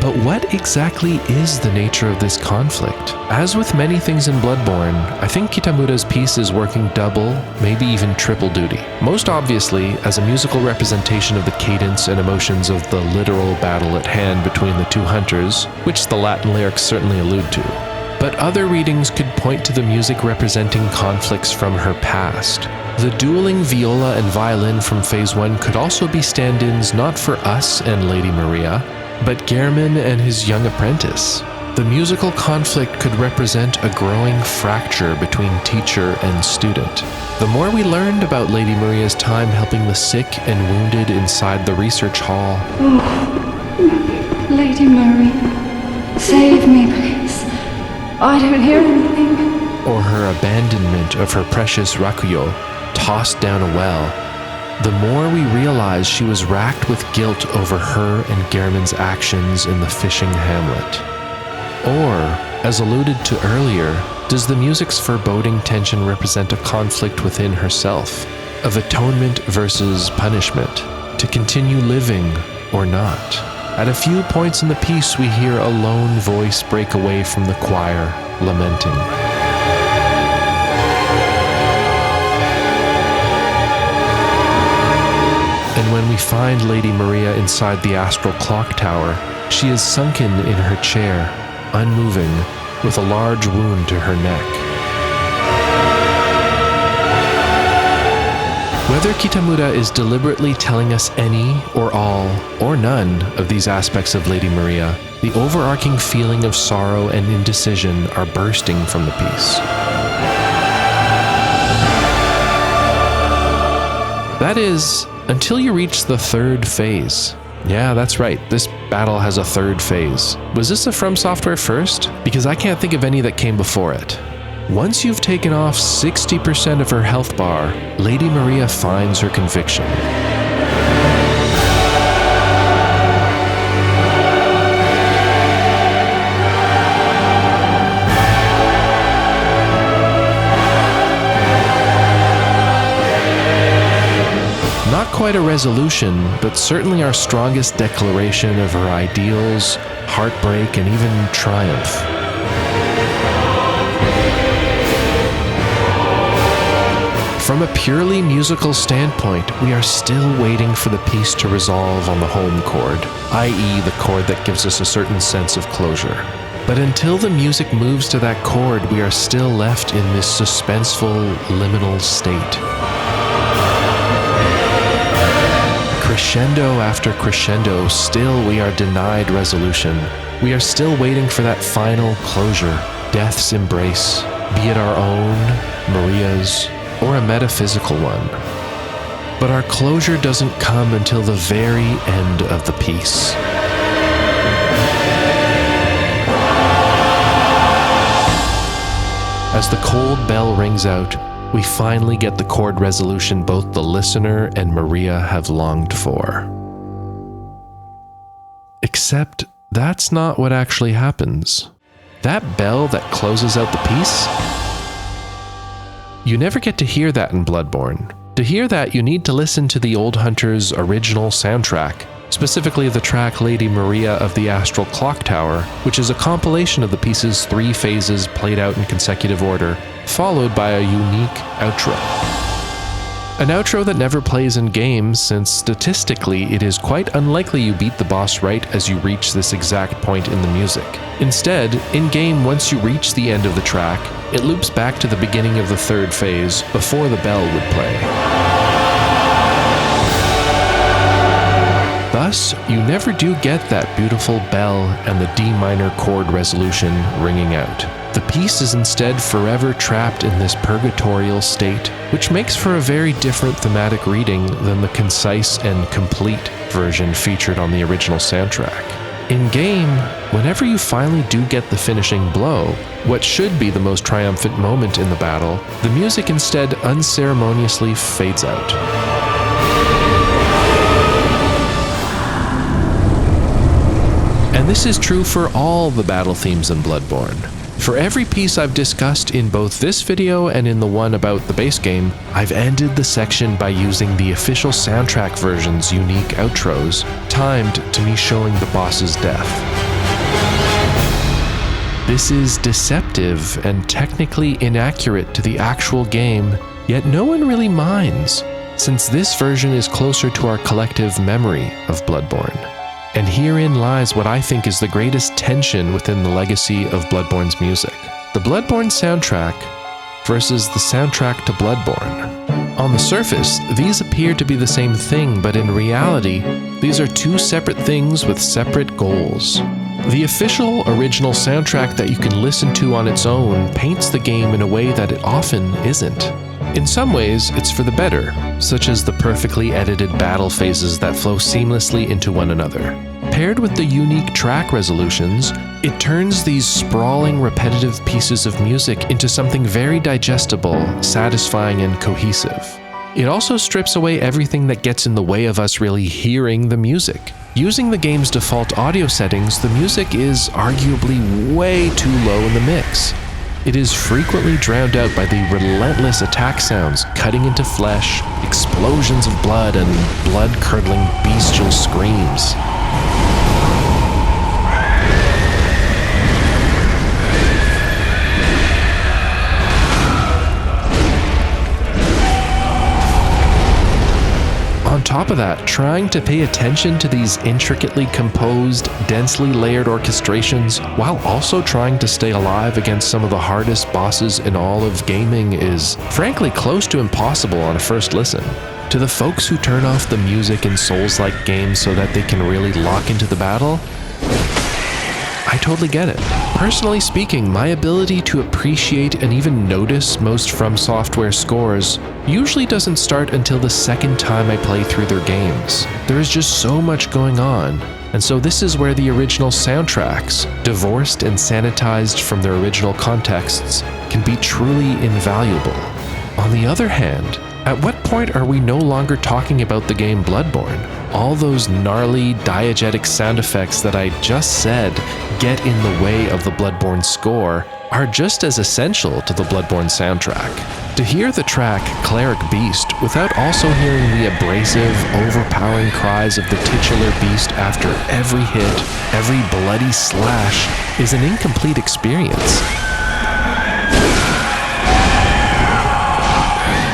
But what exactly is the nature of this conflict? As with many things in Bloodborne, I think Kitamura's piece is working double, maybe even triple duty. Most obviously, as a musical representation of the cadence and emotions of the literal battle at hand between the two hunters, which the Latin lyrics certainly allude to. But other readings could point to the music representing conflicts from her past. The dueling viola and violin from Phase 1 could also be stand-ins not for us and Lady Maria, but Gehrman and his young apprentice. The musical conflict could represent a growing fracture between teacher and student. The more we learned about Lady Maria's time helping the sick and wounded inside the research hall. Oh, Lady Maria, save me, please. I don't hear anything. Or her abandonment of her precious Rakuyo, tossed down a well, the more we realize she was racked with guilt over her and Gehrman's actions in the fishing hamlet. Or, as alluded to earlier, does the music's foreboding tension represent a conflict within herself, of atonement versus punishment, to continue living or not? At a few points in the piece, we hear a lone voice break away from the choir, lamenting. And when we find Lady Maria inside the astral clock tower, she is sunken in her chair, unmoving, with a large wound to her neck. Whether Whether Kitamura is deliberately telling us any or all or none of these aspects of Lady Maria, the overarching feeling of sorrow and indecision are bursting from the piece. That is, until you reach the third phase. Yeah, that's right, this battle has a third phase. Was this a From Software first? Because I can't think of any that came before it. Once you've taken off 60% of her health bar, Lady Maria finds her conviction. Not quite a resolution, but certainly our strongest declaration of her ideals, heartbreak, and even triumph. From a purely musical standpoint, we are still waiting for the piece to resolve on the home chord, i.e. the chord that gives us a certain sense of closure. But until the music moves to that chord, we are still left in this suspenseful, liminal state. Crescendo after crescendo, still we are denied resolution. We are still waiting for that final closure, death's embrace, be it our own, Maria's, or a metaphysical one. But our closure doesn't come until the very end of the piece. As the cold bell rings out, we finally get the chord resolution both the listener and Maria have longed for. Except that's not what actually happens. That bell that closes out the piece? You never get to hear that in Bloodborne. To hear that, you need to listen to the Old Hunters' original soundtrack, specifically the track Lady Maria of the Astral Clocktower, which is a compilation of the piece's 3 phases played out in consecutive order, followed by a unique outro. An outro that never plays in games, since statistically it is quite unlikely you beat the boss right as you reach this exact point in the music. Instead, in-game, once you reach the end of the track, it loops back to the beginning of the third phase before the bell would play. Thus, you never do get that beautiful bell and the D minor chord resolution ringing out. The piece is instead forever trapped in this purgatorial state, which makes for a very different thematic reading than the concise and complete version featured on the original soundtrack. In-game, whenever you finally do get the finishing blow, what should be the most triumphant moment in the battle, the music instead unceremoniously fades out. And this is true for all the battle themes in Bloodborne. For every piece I've discussed in both this video and in the one about the base game, I've ended the section by using the official soundtrack version's unique outros, timed to me showing the boss's death. This is deceptive and technically inaccurate to the actual game, yet no one really minds, since this version is closer to our collective memory of Bloodborne. And herein lies what I think is the greatest tension within the legacy of Bloodborne's music. The Bloodborne soundtrack versus the soundtrack to Bloodborne. On the surface, these appear to be the same thing, but in reality, these are two separate things with separate goals. The official original soundtrack that you can listen to on its own paints the game in a way that it often isn't. In some ways, it's for the better, such as the perfectly edited battle phases that flow seamlessly into one another. Paired with the unique track resolutions, it turns these sprawling, repetitive pieces of music into something very digestible, satisfying, and cohesive. It also strips away everything that gets in the way of us really hearing the music. Using the game's default audio settings, the music is arguably way too low in the mix. It is frequently drowned out by the relentless attack sounds, cutting into flesh, explosions of blood, and blood-curdling bestial screams. On top of that, trying to pay attention to these intricately composed, densely layered orchestrations while also trying to stay alive against some of the hardest bosses in all of gaming is, frankly, close to impossible on a first listen. To the folks who turn off the music in Souls-like games so that they can really lock into the battle, I totally get it. Personally speaking, my ability to appreciate and even notice most From Software scores usually doesn't start until the second time I play through their games. There is just so much going on, and so this is where the original soundtracks, divorced and sanitized from their original contexts, can be truly invaluable. On the other hand, at what point are we no longer talking about the game Bloodborne? All those gnarly, diegetic sound effects that I just said get in the way of the Bloodborne score are just as essential to the Bloodborne soundtrack. To hear the track Cleric Beast without also hearing the abrasive, overpowering cries of the titular beast after every hit, every bloody slash, is an incomplete experience.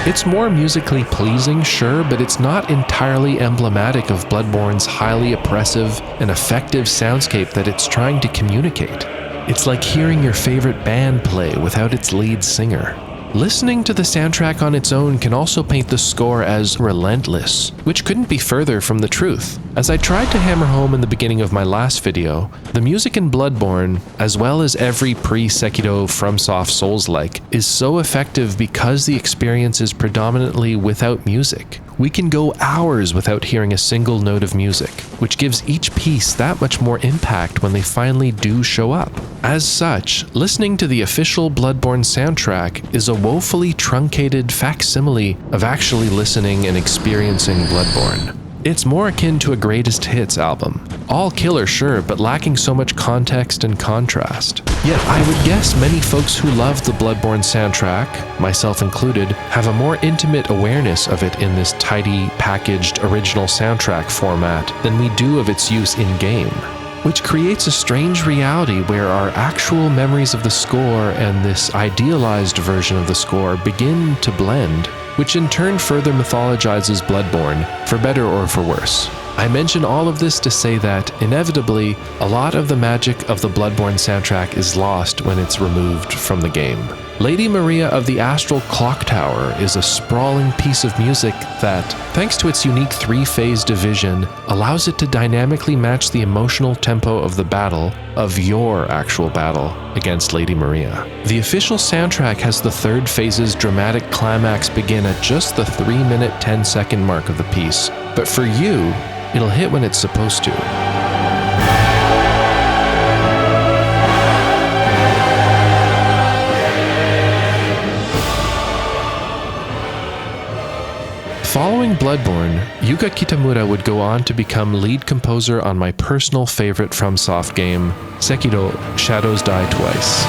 It's more musically pleasing, sure, but it's not entirely emblematic of Bloodborne's highly oppressive and effective soundscape that it's trying to communicate. It's like hearing your favorite band play without its lead singer. Listening to the soundtrack on its own can also paint the score as relentless, which couldn't be further from the truth. As I tried to hammer home in the beginning of my last video, the music in Bloodborne, as well as every pre-Sekiro FromSoft Souls-like, is so effective because the experience is predominantly without music. We can go hours without hearing a single note of music, which gives each piece that much more impact when they finally do show up. As such, listening to the official Bloodborne soundtrack is a woefully truncated facsimile of actually listening and experiencing Bloodborne. It's more akin to a greatest hits album. All killer, sure, but lacking so much context and contrast. Yet I would guess many folks who love the Bloodborne soundtrack, myself included, have a more intimate awareness of it in this tidy, packaged, original soundtrack format than we do of its use in-game, which creates a strange reality where our actual memories of the score and this idealized version of the score begin to blend, which in turn further mythologizes Bloodborne, for better or for worse. I mention all of this to say that, inevitably, a lot of the magic of the Bloodborne soundtrack is lost when it's removed from the game. Lady Maria of the Astral Clocktower is a sprawling piece of music that, thanks to its unique three-phase division, allows it to dynamically match the emotional tempo of the battle, of your actual battle, against Lady Maria. The official soundtrack has the third phase's dramatic climax begin at just the 3-minute 10-second mark of the piece, but for you, it'll hit when it's supposed to. Following Bloodborne, Yuka Kitamura would go on to become lead composer on my personal favorite FromSoft game, Sekiro: Shadows Die Twice.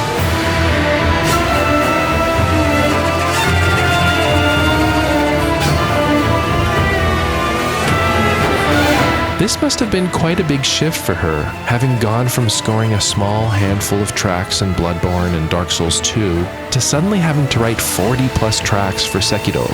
This must have been quite a big shift for her, having gone from scoring a small handful of tracks in Bloodborne and Dark Souls 2 to suddenly having to write 40+ tracks for Sekiro.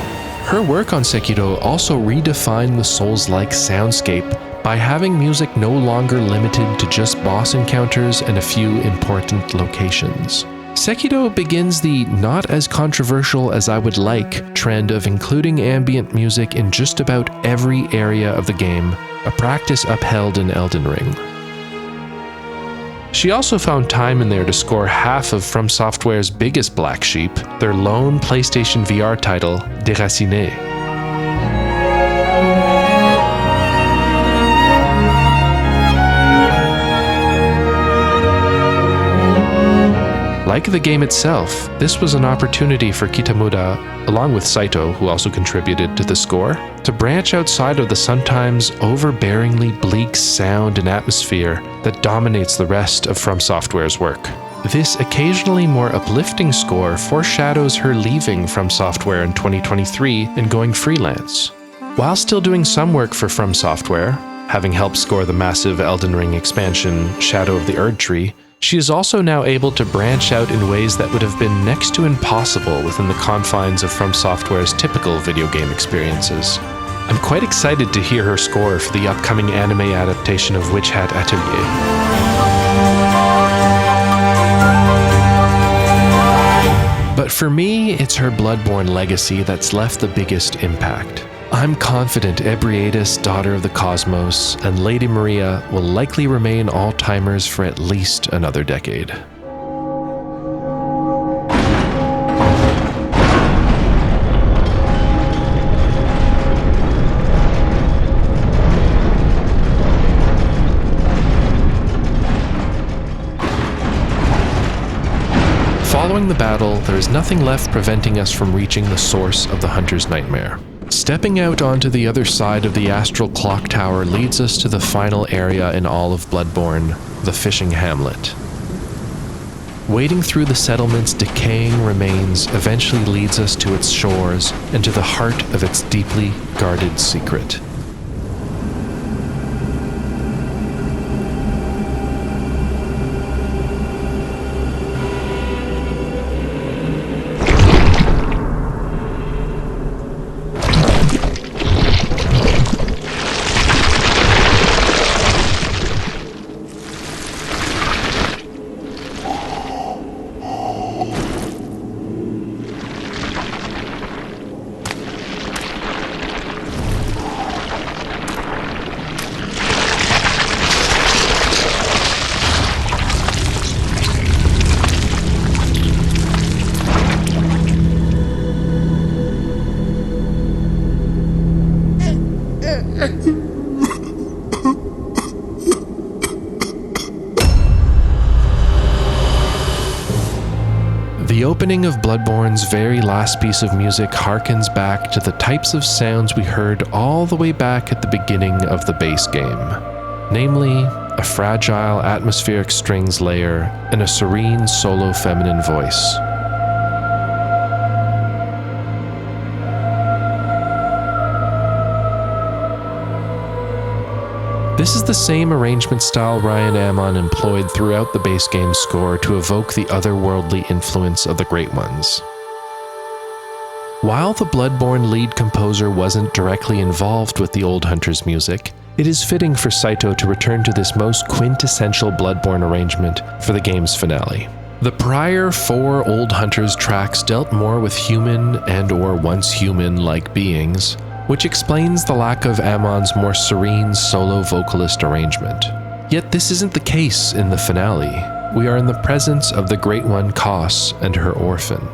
Her work on Sekiro also redefined the Souls-like soundscape by having music no longer limited to just boss encounters and a few important locations. Sekiro begins the not as controversial as I would like trend of including ambient music in just about every area of the game, a practice upheld in Elden Ring. She also found time in there to score half of From Software's biggest black sheep, their lone PlayStation VR title, Déraciné. Like the game itself, this was an opportunity for Kitamura, along with Saitoh, who also contributed to the score, to branch outside of the sometimes overbearingly bleak sound and atmosphere that dominates the rest of From Software's work. This occasionally more uplifting score foreshadows her leaving From Software in 2023 and going freelance. While still doing some work for From Software, having helped score the massive Elden Ring expansion Shadow of the Erdtree, she is also now able to branch out in ways that would have been next to impossible within the confines of From Software's typical video game experiences. I'm quite excited to hear her score for the upcoming anime adaptation of Witch Hat Atelier. But for me, it's her Bloodborne legacy that's left the biggest impact. I'm confident Ebrietas, Daughter of the Cosmos, and Lady Maria will likely remain all-timers for at least another decade. Following the battle, there is nothing left preventing us from reaching the source of the Hunter's nightmare. Stepping out onto the other side of the astral clock tower leads us to the final area in all of Bloodborne, the fishing hamlet. Wading through the settlement's decaying remains eventually leads us to its shores and to the heart of its deeply guarded secret. The opening of Bloodborne's very last piece of music harkens back to the types of sounds we heard all the way back at the beginning of the base game, namely a fragile atmospheric strings layer and a serene solo feminine voice. This is the same arrangement style Ryan Ammon employed throughout the base game score to evoke the otherworldly influence of the Great Ones. While the Bloodborne lead composer wasn't directly involved with the Old Hunters music, it is fitting for Saitoh to return to this most quintessential Bloodborne arrangement for the game's finale. The prior 4 Old Hunters tracks dealt more with human and/or once human-like beings, which explains the lack of Ammon's more serene solo vocalist arrangement. Yet this isn't the case in the finale. We are in the presence of the Great One Kos and her orphan.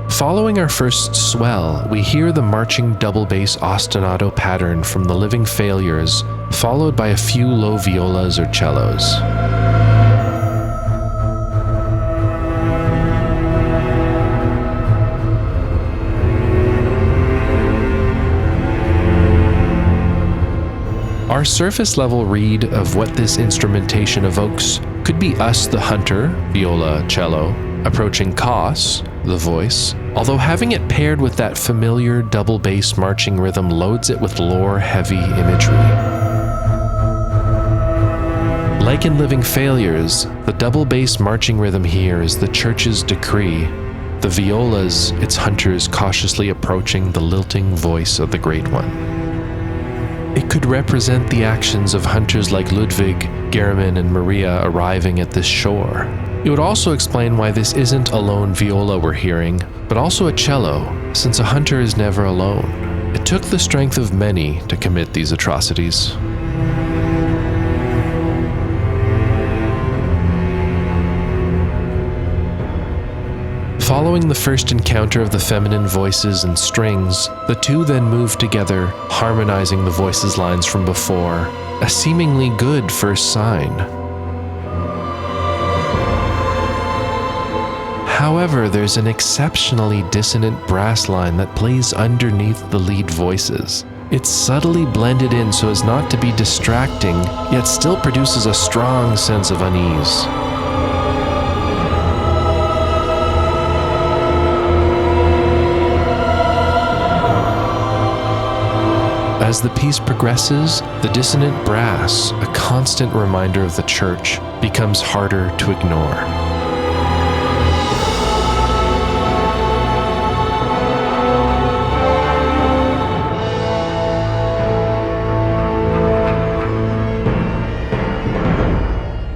Following our first swell, we hear the marching double bass ostinato pattern from the Living Failures, followed by a few low violas or cellos. Our surface-level read of what this instrumentation evokes could be us, the hunter, viola, cello, approaching Kos, the voice, although having it paired with that familiar double bass marching rhythm loads it with lore-heavy imagery. Like in Living Failures, the double bass marching rhythm here is the church's decree, the violas, its hunters cautiously approaching the lilting voice of the Great One. It could represent the actions of hunters like Ludwig, Gehrman, and Maria arriving at this shore. It would also explain why this isn't a lone viola we're hearing, but also a cello, since a hunter is never alone. It took the strength of many to commit these atrocities. Following the first encounter of the feminine voices and strings, the two then move together, harmonizing the voices lines from before, a seemingly good first sign. However, there's an exceptionally dissonant brass line that plays underneath the lead voices. It's subtly blended in so as not to be distracting, yet still produces a strong sense of unease. As the piece progresses, the dissonant brass, a constant reminder of the church, becomes harder to ignore.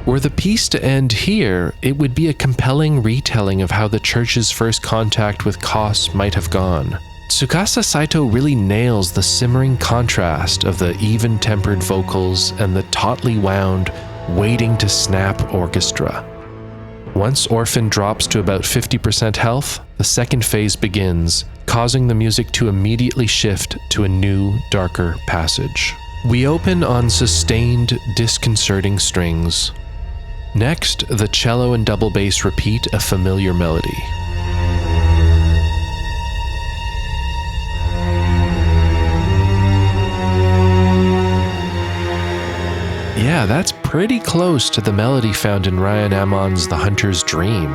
Were the piece to end here, it would be a compelling retelling of how the church's first contact with Kos might have gone. Tsukasa Saitoh really nails the simmering contrast of the even-tempered vocals and the tautly wound, waiting to snap orchestra. Once Orphan drops to about 50% health, the second phase begins, causing the music to immediately shift to a new, darker passage. We open on sustained, disconcerting strings. Next, the cello and double bass repeat a familiar melody. Yeah, that's pretty close to the melody found in Ryan Ammon's The Hunter's Dream.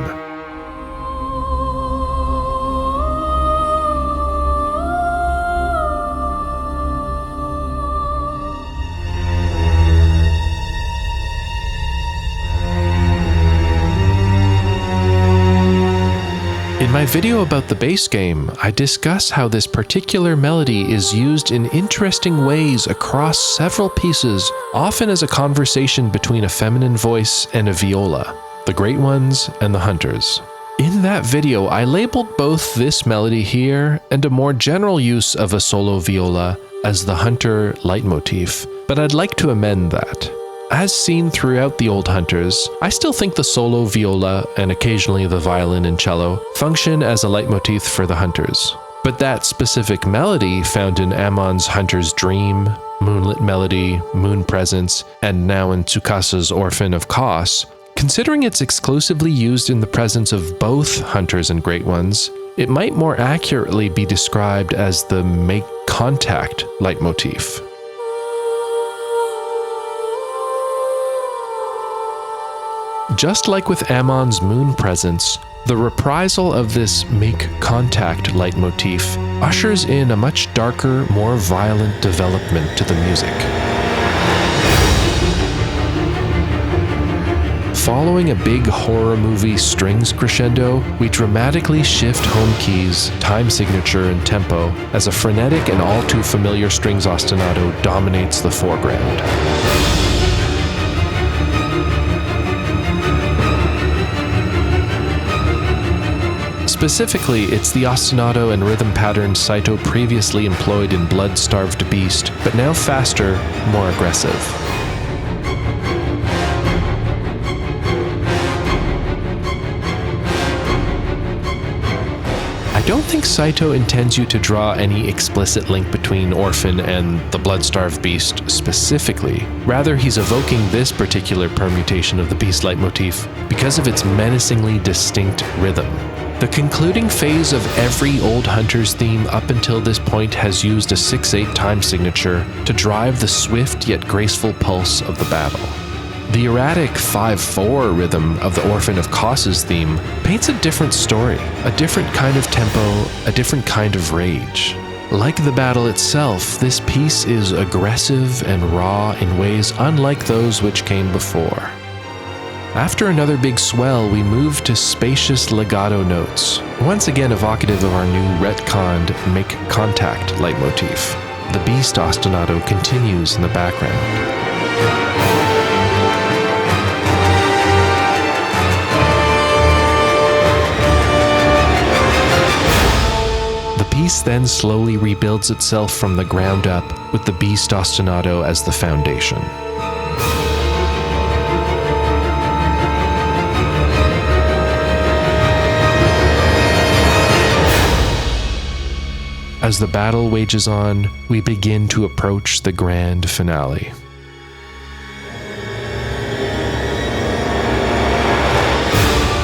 In my video about the bass game, I discuss how this particular melody is used in interesting ways across several pieces, often as a conversation between a feminine voice and a viola, the Great Ones and the Hunters. In that video, I labeled both this melody here and a more general use of a solo viola as the Hunter leitmotif, but I'd like to amend that. As seen throughout The Old Hunters, I still think the solo viola, and occasionally the violin and cello, function as a leitmotif for the Hunters. But that specific melody found in Ammon's Hunter's Dream, Moonlit Melody, Moon Presence, and now in Tsukasa's Orphan of Kos, considering it's exclusively used in the presence of both Hunters and Great Ones, it might more accurately be described as the make contact leitmotif. Just like with Ammon's Moon Presence, the reprisal of this make contact leitmotif ushers in a much darker, more violent development to the music. Following a big horror movie strings crescendo, we dramatically shift home keys, time signature, and tempo as a frenetic and all too familiar strings ostinato dominates the foreground. Specifically, it's the ostinato and rhythm pattern Saitoh previously employed in Blood-Starved Beast, but now faster, more aggressive. I don't think Saitoh intends you to draw any explicit link between Orphan and the Blood-Starved Beast specifically. Rather, he's evoking this particular permutation of the Beast leitmotif because of its menacingly distinct rhythm. The concluding phase of every Old Hunters theme up until this point has used a 6/8 time signature to drive the swift yet graceful pulse of the battle. The erratic 5/4 rhythm of the Orphan of Kos's theme paints a different story, a different kind of tempo, a different kind of rage. Like the battle itself, this piece is aggressive and raw in ways unlike those which came before. After another big swell, we move to spacious legato notes, once again evocative of our new retconned make contact leitmotif. The Beast ostinato continues in the background. The piece then slowly rebuilds itself from the ground up with the Beast ostinato as the foundation. As the battle wages on, we begin to approach the grand finale.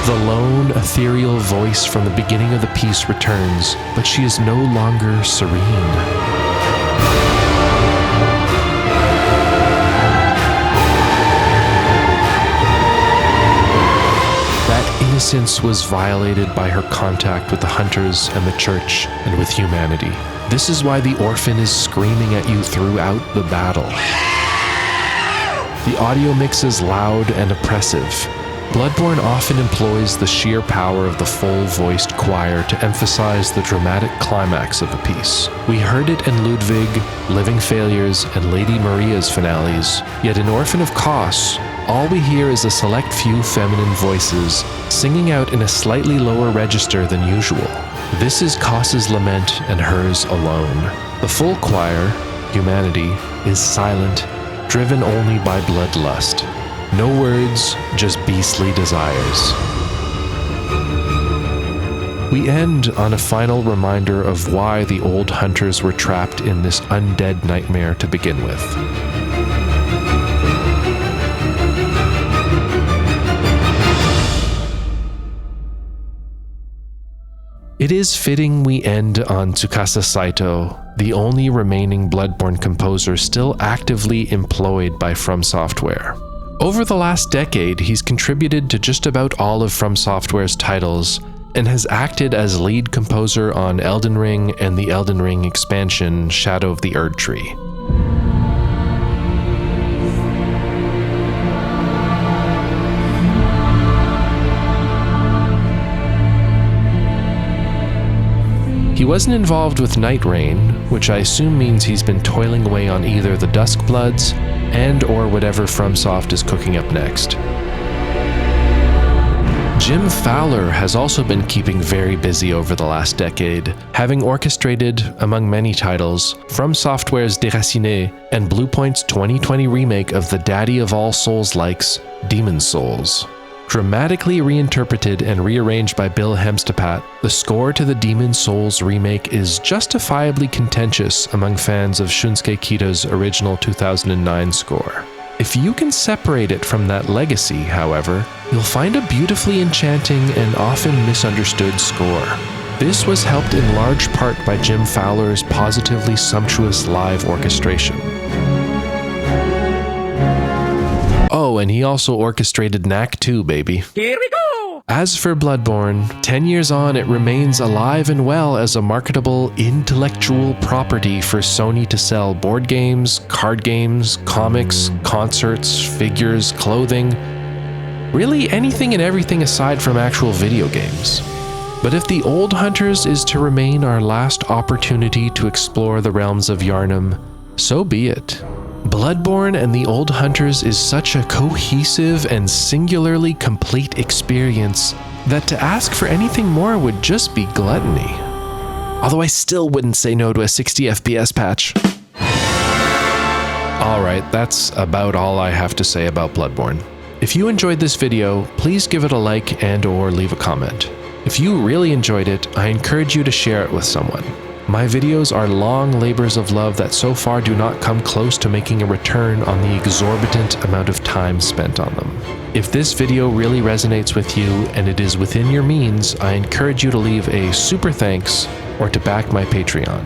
The lone, ethereal voice from the beginning of the piece returns, but she is no longer serene. Innocence was violated by her contact with the Hunters and the Church and with humanity. This is why the Orphan is screaming at you throughout the battle. The audio mix is loud and oppressive. Bloodborne often employs the sheer power of the full-voiced choir to emphasize the dramatic climax of a piece. We heard it in Ludwig, Living Failures, and Lady Maria's finales, yet in Orphan of Kos, all we hear is a select few feminine voices singing out in a slightly lower register than usual. This is Koss's lament and hers alone. The full choir, humanity, is silent, driven only by bloodlust. No words, just beastly desires. We end on a final reminder of why the old hunters were trapped in this undead nightmare to begin with. It is fitting we end on Tsukasa Saitoh, the only remaining Bloodborne composer still actively employed by From Software. Over the last decade, he's contributed to just about all of From Software's titles, and has acted as lead composer on Elden Ring and the Elden Ring expansion Shadow of the Erdtree. He wasn't involved with Night Rain, which I assume means he's been toiling away on either the Duskbloods and/or whatever FromSoft is cooking up next. Jim Fowler has also been keeping very busy over the last decade, having orchestrated, among many titles, From Software's Déraciné and Bluepoint's 2020 remake of the daddy of all Souls-likes, Demon's Souls. Dramatically reinterpreted and rearranged by Bill Hemstepat, the score to the Demon's Souls remake is justifiably contentious among fans of Shunsuke Kita's original 2009 score. If you can separate it from that legacy, however, you'll find a beautifully enchanting and often misunderstood score. This was helped in large part by Jim Fowler's positively sumptuous live orchestration. Oh, and he also orchestrated Knack 2, baby. Here we go! As for Bloodborne, 10 years on, it remains alive and well as a marketable intellectual property for Sony to sell board games, card games, comics, concerts, figures, clothing, really anything and everything aside from actual video games. But if the Old Hunters is to remain our last opportunity to explore the realms of Yharnam, so be it. Bloodborne and the Old Hunters is such a cohesive and singularly complete experience that to ask for anything more would just be gluttony. Although I still wouldn't say no to a 60 FPS patch. Alright, that's about all I have to say about Bloodborne. If you enjoyed this video, please give it a like and/or leave a comment. If you really enjoyed it, I encourage you to share it with someone. My videos are long labors of love that so far do not come close to making a return on the exorbitant amount of time spent on them. If this video really resonates with you and it is within your means, I encourage you to leave a super thanks or to back my Patreon.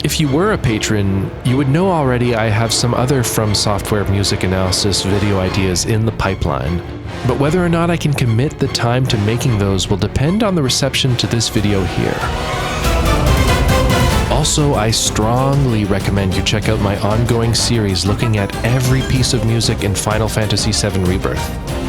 If you were a patron, you would know already I have some other From Software music analysis video ideas in the pipeline, but whether or not I can commit the time to making those will depend on the reception to this video here. Also, I strongly recommend you check out my ongoing series looking at every piece of music in Final Fantasy VII Rebirth.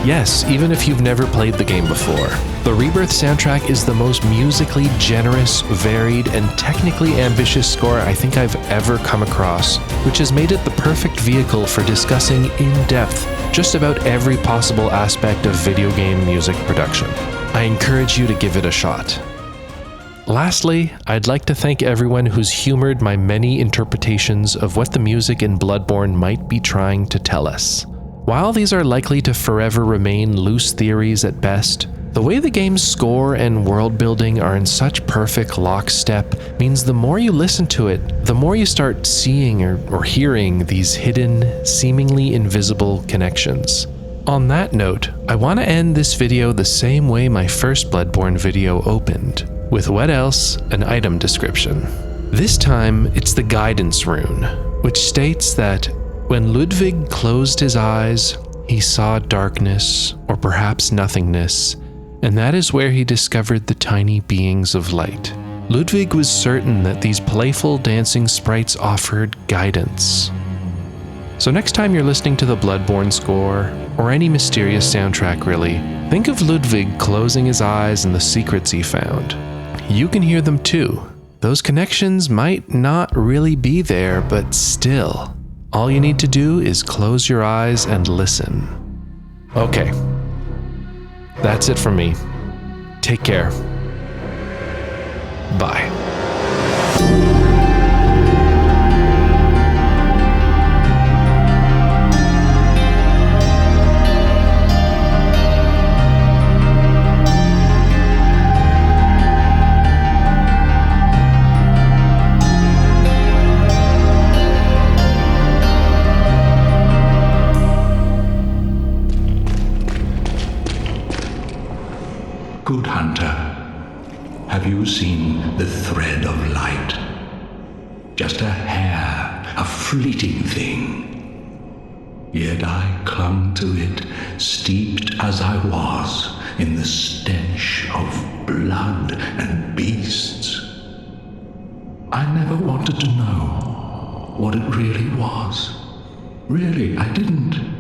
Yes, even if you've never played the game before. The Rebirth soundtrack is the most musically generous, varied, and technically ambitious score I think I've ever come across, which has made it the perfect vehicle for discussing in depth just about every possible aspect of video game music production. I encourage you to give it a shot. Lastly, I'd like to thank everyone who's humored my many interpretations of what the music in Bloodborne might be trying to tell us. While these are likely to forever remain loose theories at best, the way the game's score and world building are in such perfect lockstep means the more you listen to it, the more you start seeing or hearing these hidden, seemingly invisible connections. On that note, I want to end this video the same way my first Bloodborne video opened, with what else? An item description. This time, it's the guidance rune, which states that when Ludwig closed his eyes, he saw darkness, or perhaps nothingness, and that is where he discovered the tiny beings of light. Ludwig was certain that these playful dancing sprites offered guidance. So next time you're listening to the Bloodborne score, or any mysterious soundtrack really, think of Ludwig closing his eyes and the secrets he found. You can hear them too. Those connections might not really be there, but still, all you need to do is close your eyes and listen. Okay, that's it from me. Take care. Bye. Good hunter, have you seen the thread of light? Just a hair, a fleeting thing. Yet I clung to it, steeped as I was in the stench of blood and beasts. I never wanted to know what it really was. Really, I didn't.